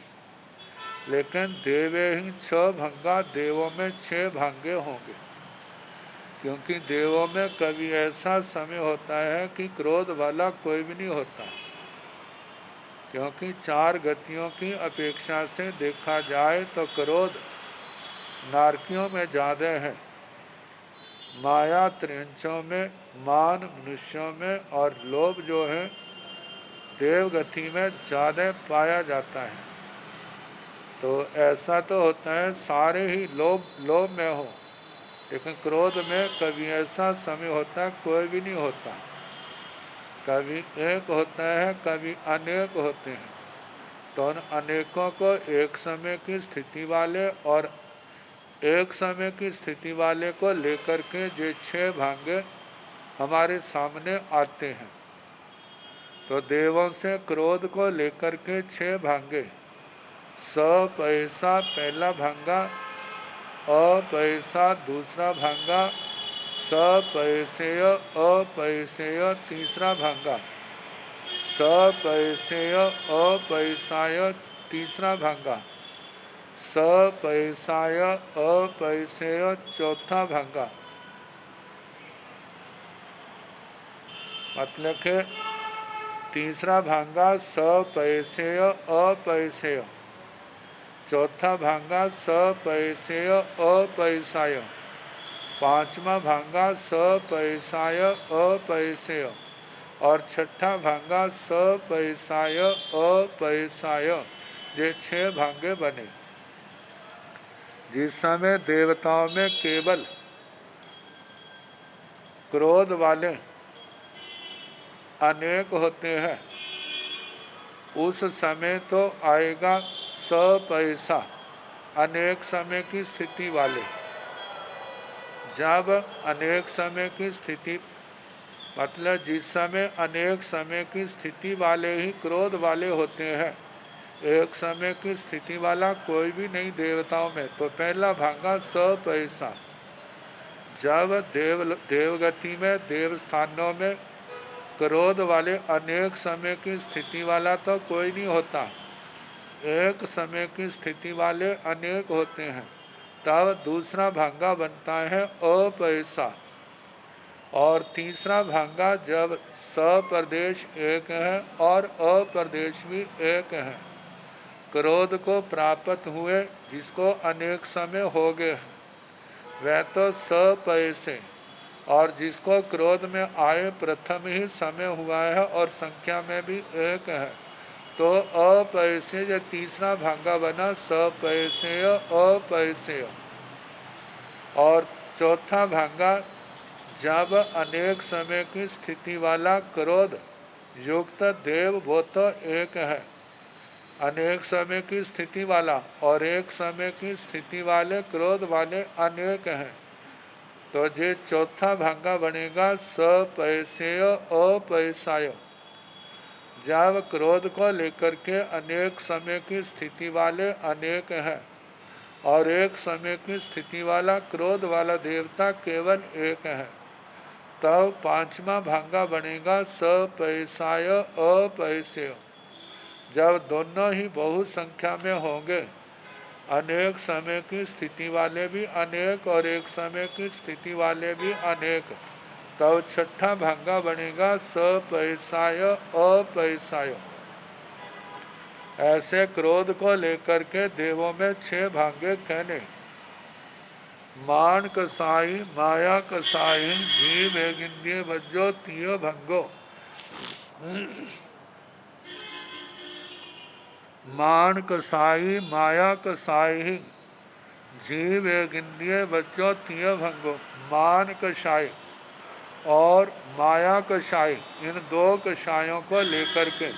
लेकिन देवे ही 6 भंगा, देवों में 6 भांगे होंगे। क्योंकि देवों में कभी ऐसा समय होता है कि क्रोध वाला कोई भी नहीं होता, क्योंकि 4 गतियों की अपेक्षा से देखा जाए तो क्रोध नारकियों में ज़्यादा है, माया त्रियंचों में, मान मनुष्यों में, और लोभ जो है देवगति में ज़्यादा पाया जाता है। तो ऐसा तो होता है सारे ही लोभ में हो, लेकिन क्रोध में कभी ऐसा समय होता है कोई भी नहीं होता, कभी एक होता है, कभी अनेक होते हैं। तो उन अनेकों को एक समय की स्थिति वाले और एक समय की स्थिति वाले को लेकर के जो 6 भांगे हमारे सामने आते हैं। तो देवों से क्रोध को लेकर के 6 भांगे, पैसा पहला भांगा, अपैसा दूसरा भांगा, सपैसेय अपैसेय तीसरा भांगा, सपैसेय अपैसाय तीसरा भांगा, सपैसाय अपैसेय चौथा भांगा। मतलब के तीसरा भांगा सपैसेय अपैसेय, चौथा भांगा सपैसेय अपैसाय, पांचवा भांगा सपैसाय अपैसेय, और छठा भांगा सपैसाय अपैसाय। ये 6 भांगे बने। जिस समय देवताओं में केवल क्रोध वाले अनेक होते हैं, उस समय तो आएगा सपैसा, अनेक समय की स्थिति वाले। जब अनेक समय की स्थिति मतलब जिस समय अनेक समय की स्थिति वाले ही क्रोध वाले होते हैं, एक समय की स्थिति वाला कोई भी नहीं देवताओं में, तो पहला भांगा सपैसा। जब देवगति में, देव स्थानों में क्रोध वाले अनेक समय की स्थिति वाला तो कोई नहीं होता, एक समय की स्थिति वाले अनेक होते हैं। तब दूसरा भांगा बनता है अपैसा। और तीसरा भांगा जब सप्रदेश एक है और अप्रदेश भी एक है, क्रोध को प्राप्त हुए जिसको अनेक समय हो गए वह तो सपैसे, और जिसको क्रोध में आए प्रथम ही समय हुआ है और संख्या में भी एक है, तो अपैसे जो तीसरा भांगा बना सपैसेय अपैसेय। और चौथा भांगा जब अनेक समय की स्थिति वाला क्रोध युक्त देव वो तो एक है, अनेक समय की स्थिति वाला और एक समय की स्थिति वाले क्रोध वाले अनेक हैं, तो ये चौथा भांगा बनेगा सपैसेय अपैसाय। जब क्रोध को लेकर के अनेक समय की स्थिति वाले अनेक हैं और एक समय की स्थिति वाला क्रोध वाला देवता केवल एक है, तब पांचवा भांगा बनेगा सपैसाय अपैसेय। जब दोनों ही बहुत संख्या में होंगे, अनेक समय की स्थिति वाले भी अनेक और एक समय की स्थिति वाले भी अनेक, तब छठा भांगा बनेगा सपैसाय अपैसाय। ऐसे क्रोध को लेकर के देवों में 6 भांगे कहने। मान कसाई माया कसाई जीव एक इंद्रिय बज्जो तीय भंगो। मान कसाई माया कसाई जीव एक इंद्रिय बज्जो तीय भंगो। मान कसाई और माया कसाई, इन दो कसायों को लेकर के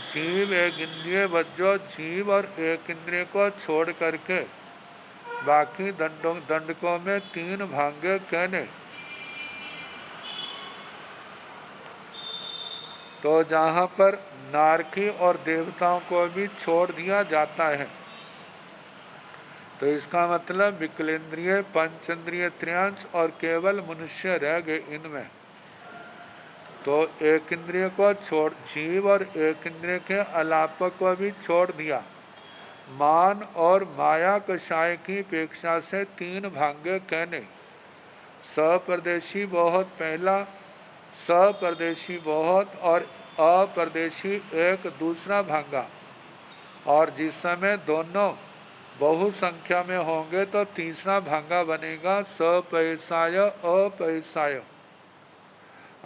जीव एक इंद्रिय बज्जो, जीव और एक इंद्रिय को छोड़ करके बाकी दंडकों में तीन भांगे कहने। तो जहाँ पर नारकी और देवताओं को भी छोड़ दिया जाता है, तो इसका मतलब विकलेंद्रिय, पंचेंद्रिय, त्रियांश और केवल मनुष्य रह गए इनमें। तो एक इंद्रिय को छोड़, जीव और एक इंद्रिय के अलापक को भी छोड़ दिया। मान और माया कषाय की अपेक्षा से तीन भांगे कहने। सप्रदेशी बहुत पहला, सप्रदेशी बहुत और अप्रदेशी एक दूसरा भांगा। और जिस समय दोनों बहुसंख्या में होंगे तो तीसरा भांगा बनेगा सपैसाय अपैसाय।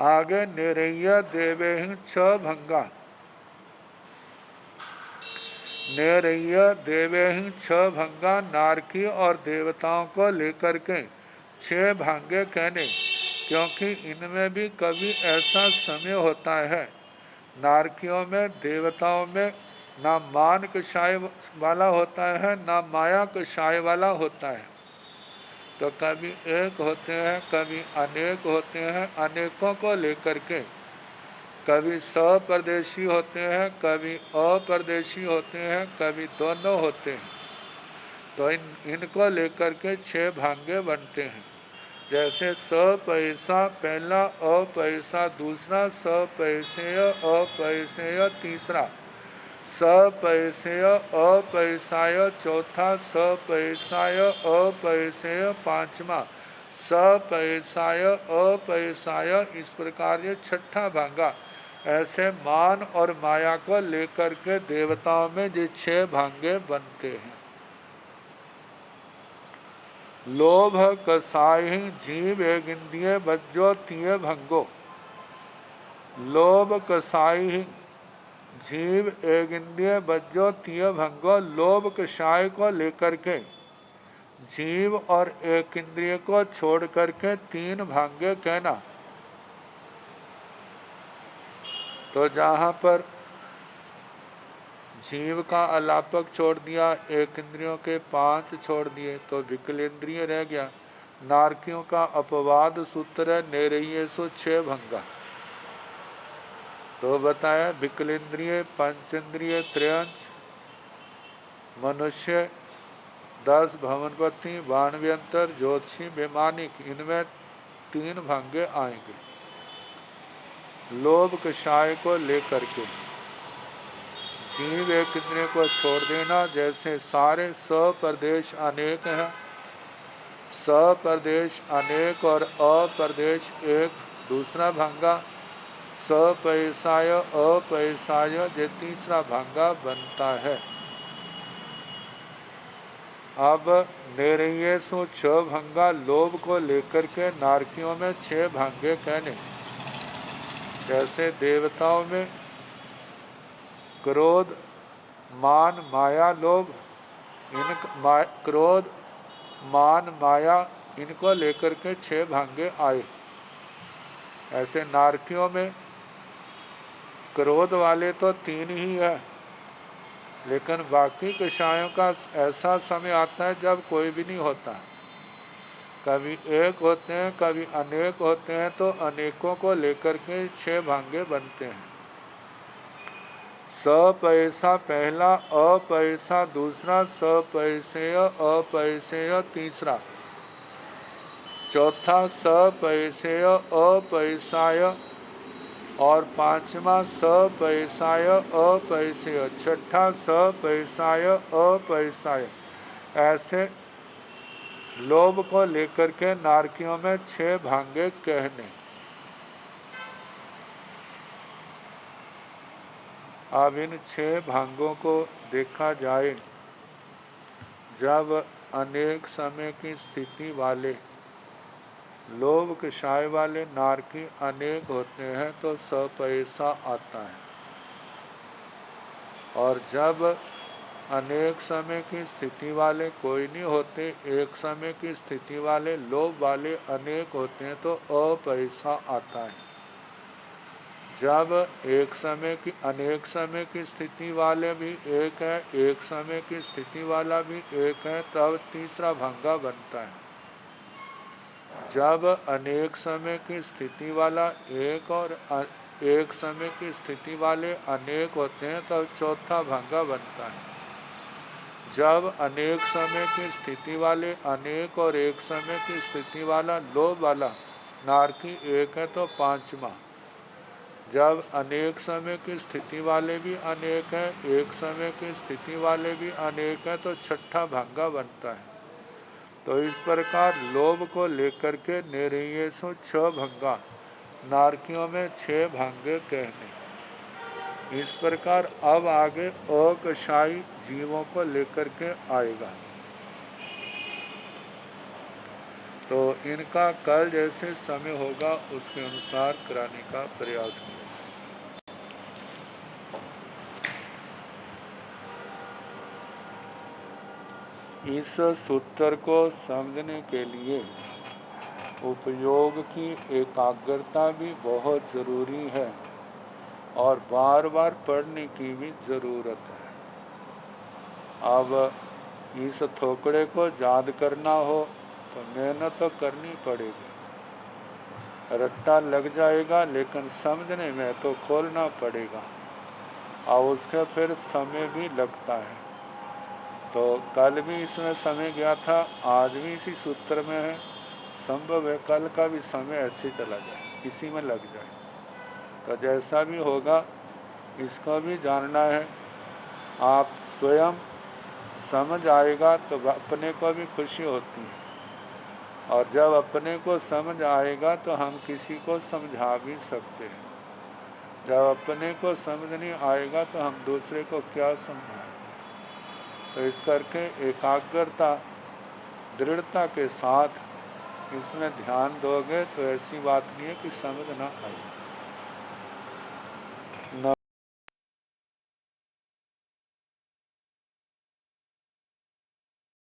आगे निरय्य देवेहि छ भंगा। निरय्य देवेहि छ भंगा नारकी और देवताओं को लेकर के छह भांगे कहने, क्योंकि इनमें भी कभी ऐसा समय होता है, नारकियों में देवताओं में ना मान कषाय वाला होता है ना माया कषाय वाला होता है। तो कभी एक होते हैं, कभी अनेक होते हैं, अनेकों को लेकर के कभी सप्रदेशी होते हैं, कभी अप्रदेशी होते हैं, कभी दोनों होते हैं। तो इनको लेकर के छह भांगे बनते हैं। जैसे सपैसा पहला, अपैसा दूसरा, सपैसेय अपैसेय तीसरा, सपैसेय अपैसाय चौथा, सपैसाय अपैसेय पांचवा, सपैसाय अपैसाय, इस प्रकार ये छठा भांगा। ऐसे मान और माया को लेकर के देवताओं में जो छह भांगे बनते हैं। लोभ कसाई जीव एक इंद्रिय बज्जो तीय भंगो। लोभ कसाई जीव एक इंद्रिय बज्जो तीय भंगो। लोभ कषाय को लेकर के जीव और एक इंद्रिय को छोड़ करके तीन भांगे कहना। तो जहाँ पर जीव का अलापक छोड़ दिया, एक इंद्रियों के पांच छोड़ दिए, तो विकलेंद्रिय रह गया। नारकियों का अपवाद सूत्र है निरय्येषु छह भंगा। तो बताया विकलेंद्रिय, पंचेंद्रिय, त्रियंश, मनुष्य, 10 भवनपति, वाणव्यंतर, ज्योतिषी, वैमानिक, इनमें तीन भांगे आएंगे। लोभ कषाय को लेकर के जीव एक इंद्रिय को छोड़ देना। जैसे सारे सप्रदेश अनेक हैं, सप्रदेश अनेक और अप्रदेश एक दूसरा भांगा, सपैसाय अपैसाय ये तीसरा भांगा बनता है। अब निरय्येषु छह भंगा लोभ को लेकर के नारकियों में छह भांगे कहने। जैसे देवताओं में क्रोध, मान, माया, लोभ, क्रोध, मान, माया, इनको लेकर के छह भांगे आए। ऐसे नारकियों में क्रोध वाले तो तीन ही है, लेकिन बाकी कषायों का ऐसा समय आता है जब कोई भी नहीं होता। कभी एक होते हैं, कभी अनेक होते हैं, तो अनेकों को लेकर के छह भांगे बनते हैं। सपैसा पहला, अपैसा दूसरा, सपैसेय अपैसेय तीसरा, चौथा सपैसेय अपैसाय और पांचवा सपैसाय अपैसेय, छठा सपैसाय अपैसाय। ऐसे लोभ को लेकर के नारकियों में छह भांगे कहने। अब इन छह भांगों को देखा जाए, जब अनेक समय की स्थिति वाले लोभ कषाय वाले नारकी अनेक होते हैं तो पैसा आता है। और जब अनेक समय की स्थिति वाले कोई नहीं होते, एक समय की स्थिति वाले लोभ वाले अनेक होते हैं तो अपैसा आता है। जब एक समय की अनेक समय की स्थिति वाले भी एक है, एक समय की स्थिति वाला भी एक है, तब तीसरा भंगा बनता है। जब अनेक समय की स्थिति वाला एक और एक समय की स्थिति वाले अनेक होते हैं तब चौथा भंगा बनता है। जब अनेक समय की स्थिति वाले अनेक और एक समय की स्थिति वाला लोभ वाला नारकी एक है तो पांचवा। जब अनेक समय की स्थिति वाले भी अनेक हैं, एक समय की स्थिति वाले भी अनेक हैं तो छठा भंगा बनता है। तो इस प्रकार लोभ को लेकर के निरयेषु 6 भंगा, नारकियों में 6 भंगे कहने। इस प्रकार अब आगे अकषाई जीवों को लेकर के आएगा। तो इनका कल जैसे समय होगा उसके अनुसार कराने का प्रयास करें। इस सूत्र को समझने के लिए उपयोग की एकाग्रता भी बहुत जरूरी है और बार बार पढ़ने की भी जरूरत है। अब इस थोकड़े को याद करना हो तो मेहनत तो करनी पड़ेगी। रट्टा लग जाएगा लेकिन समझने में तो खोलना पड़ेगा और उसके फिर समय भी लगता है। तो कल भी इसमें समय गया था, आज भी इसी सूत्र में है। संभव है कल का भी समय ऐसे चला जाए, इसी में लग जाए। तो जैसा भी होगा इसको भी जानना है। आप स्वयं समझ आएगा तो अपने को भी खुशी होती है, और जब अपने को समझ आएगा तो हम किसी को समझा भी सकते हैं। जब अपने को समझ नहीं आएगा तो हम दूसरे को क्या समझाएं। तो इस करके एकाग्रता दृढ़ता के साथ इसमें ध्यान दोगे तो ऐसी बात नहीं है कि समझ ना आए।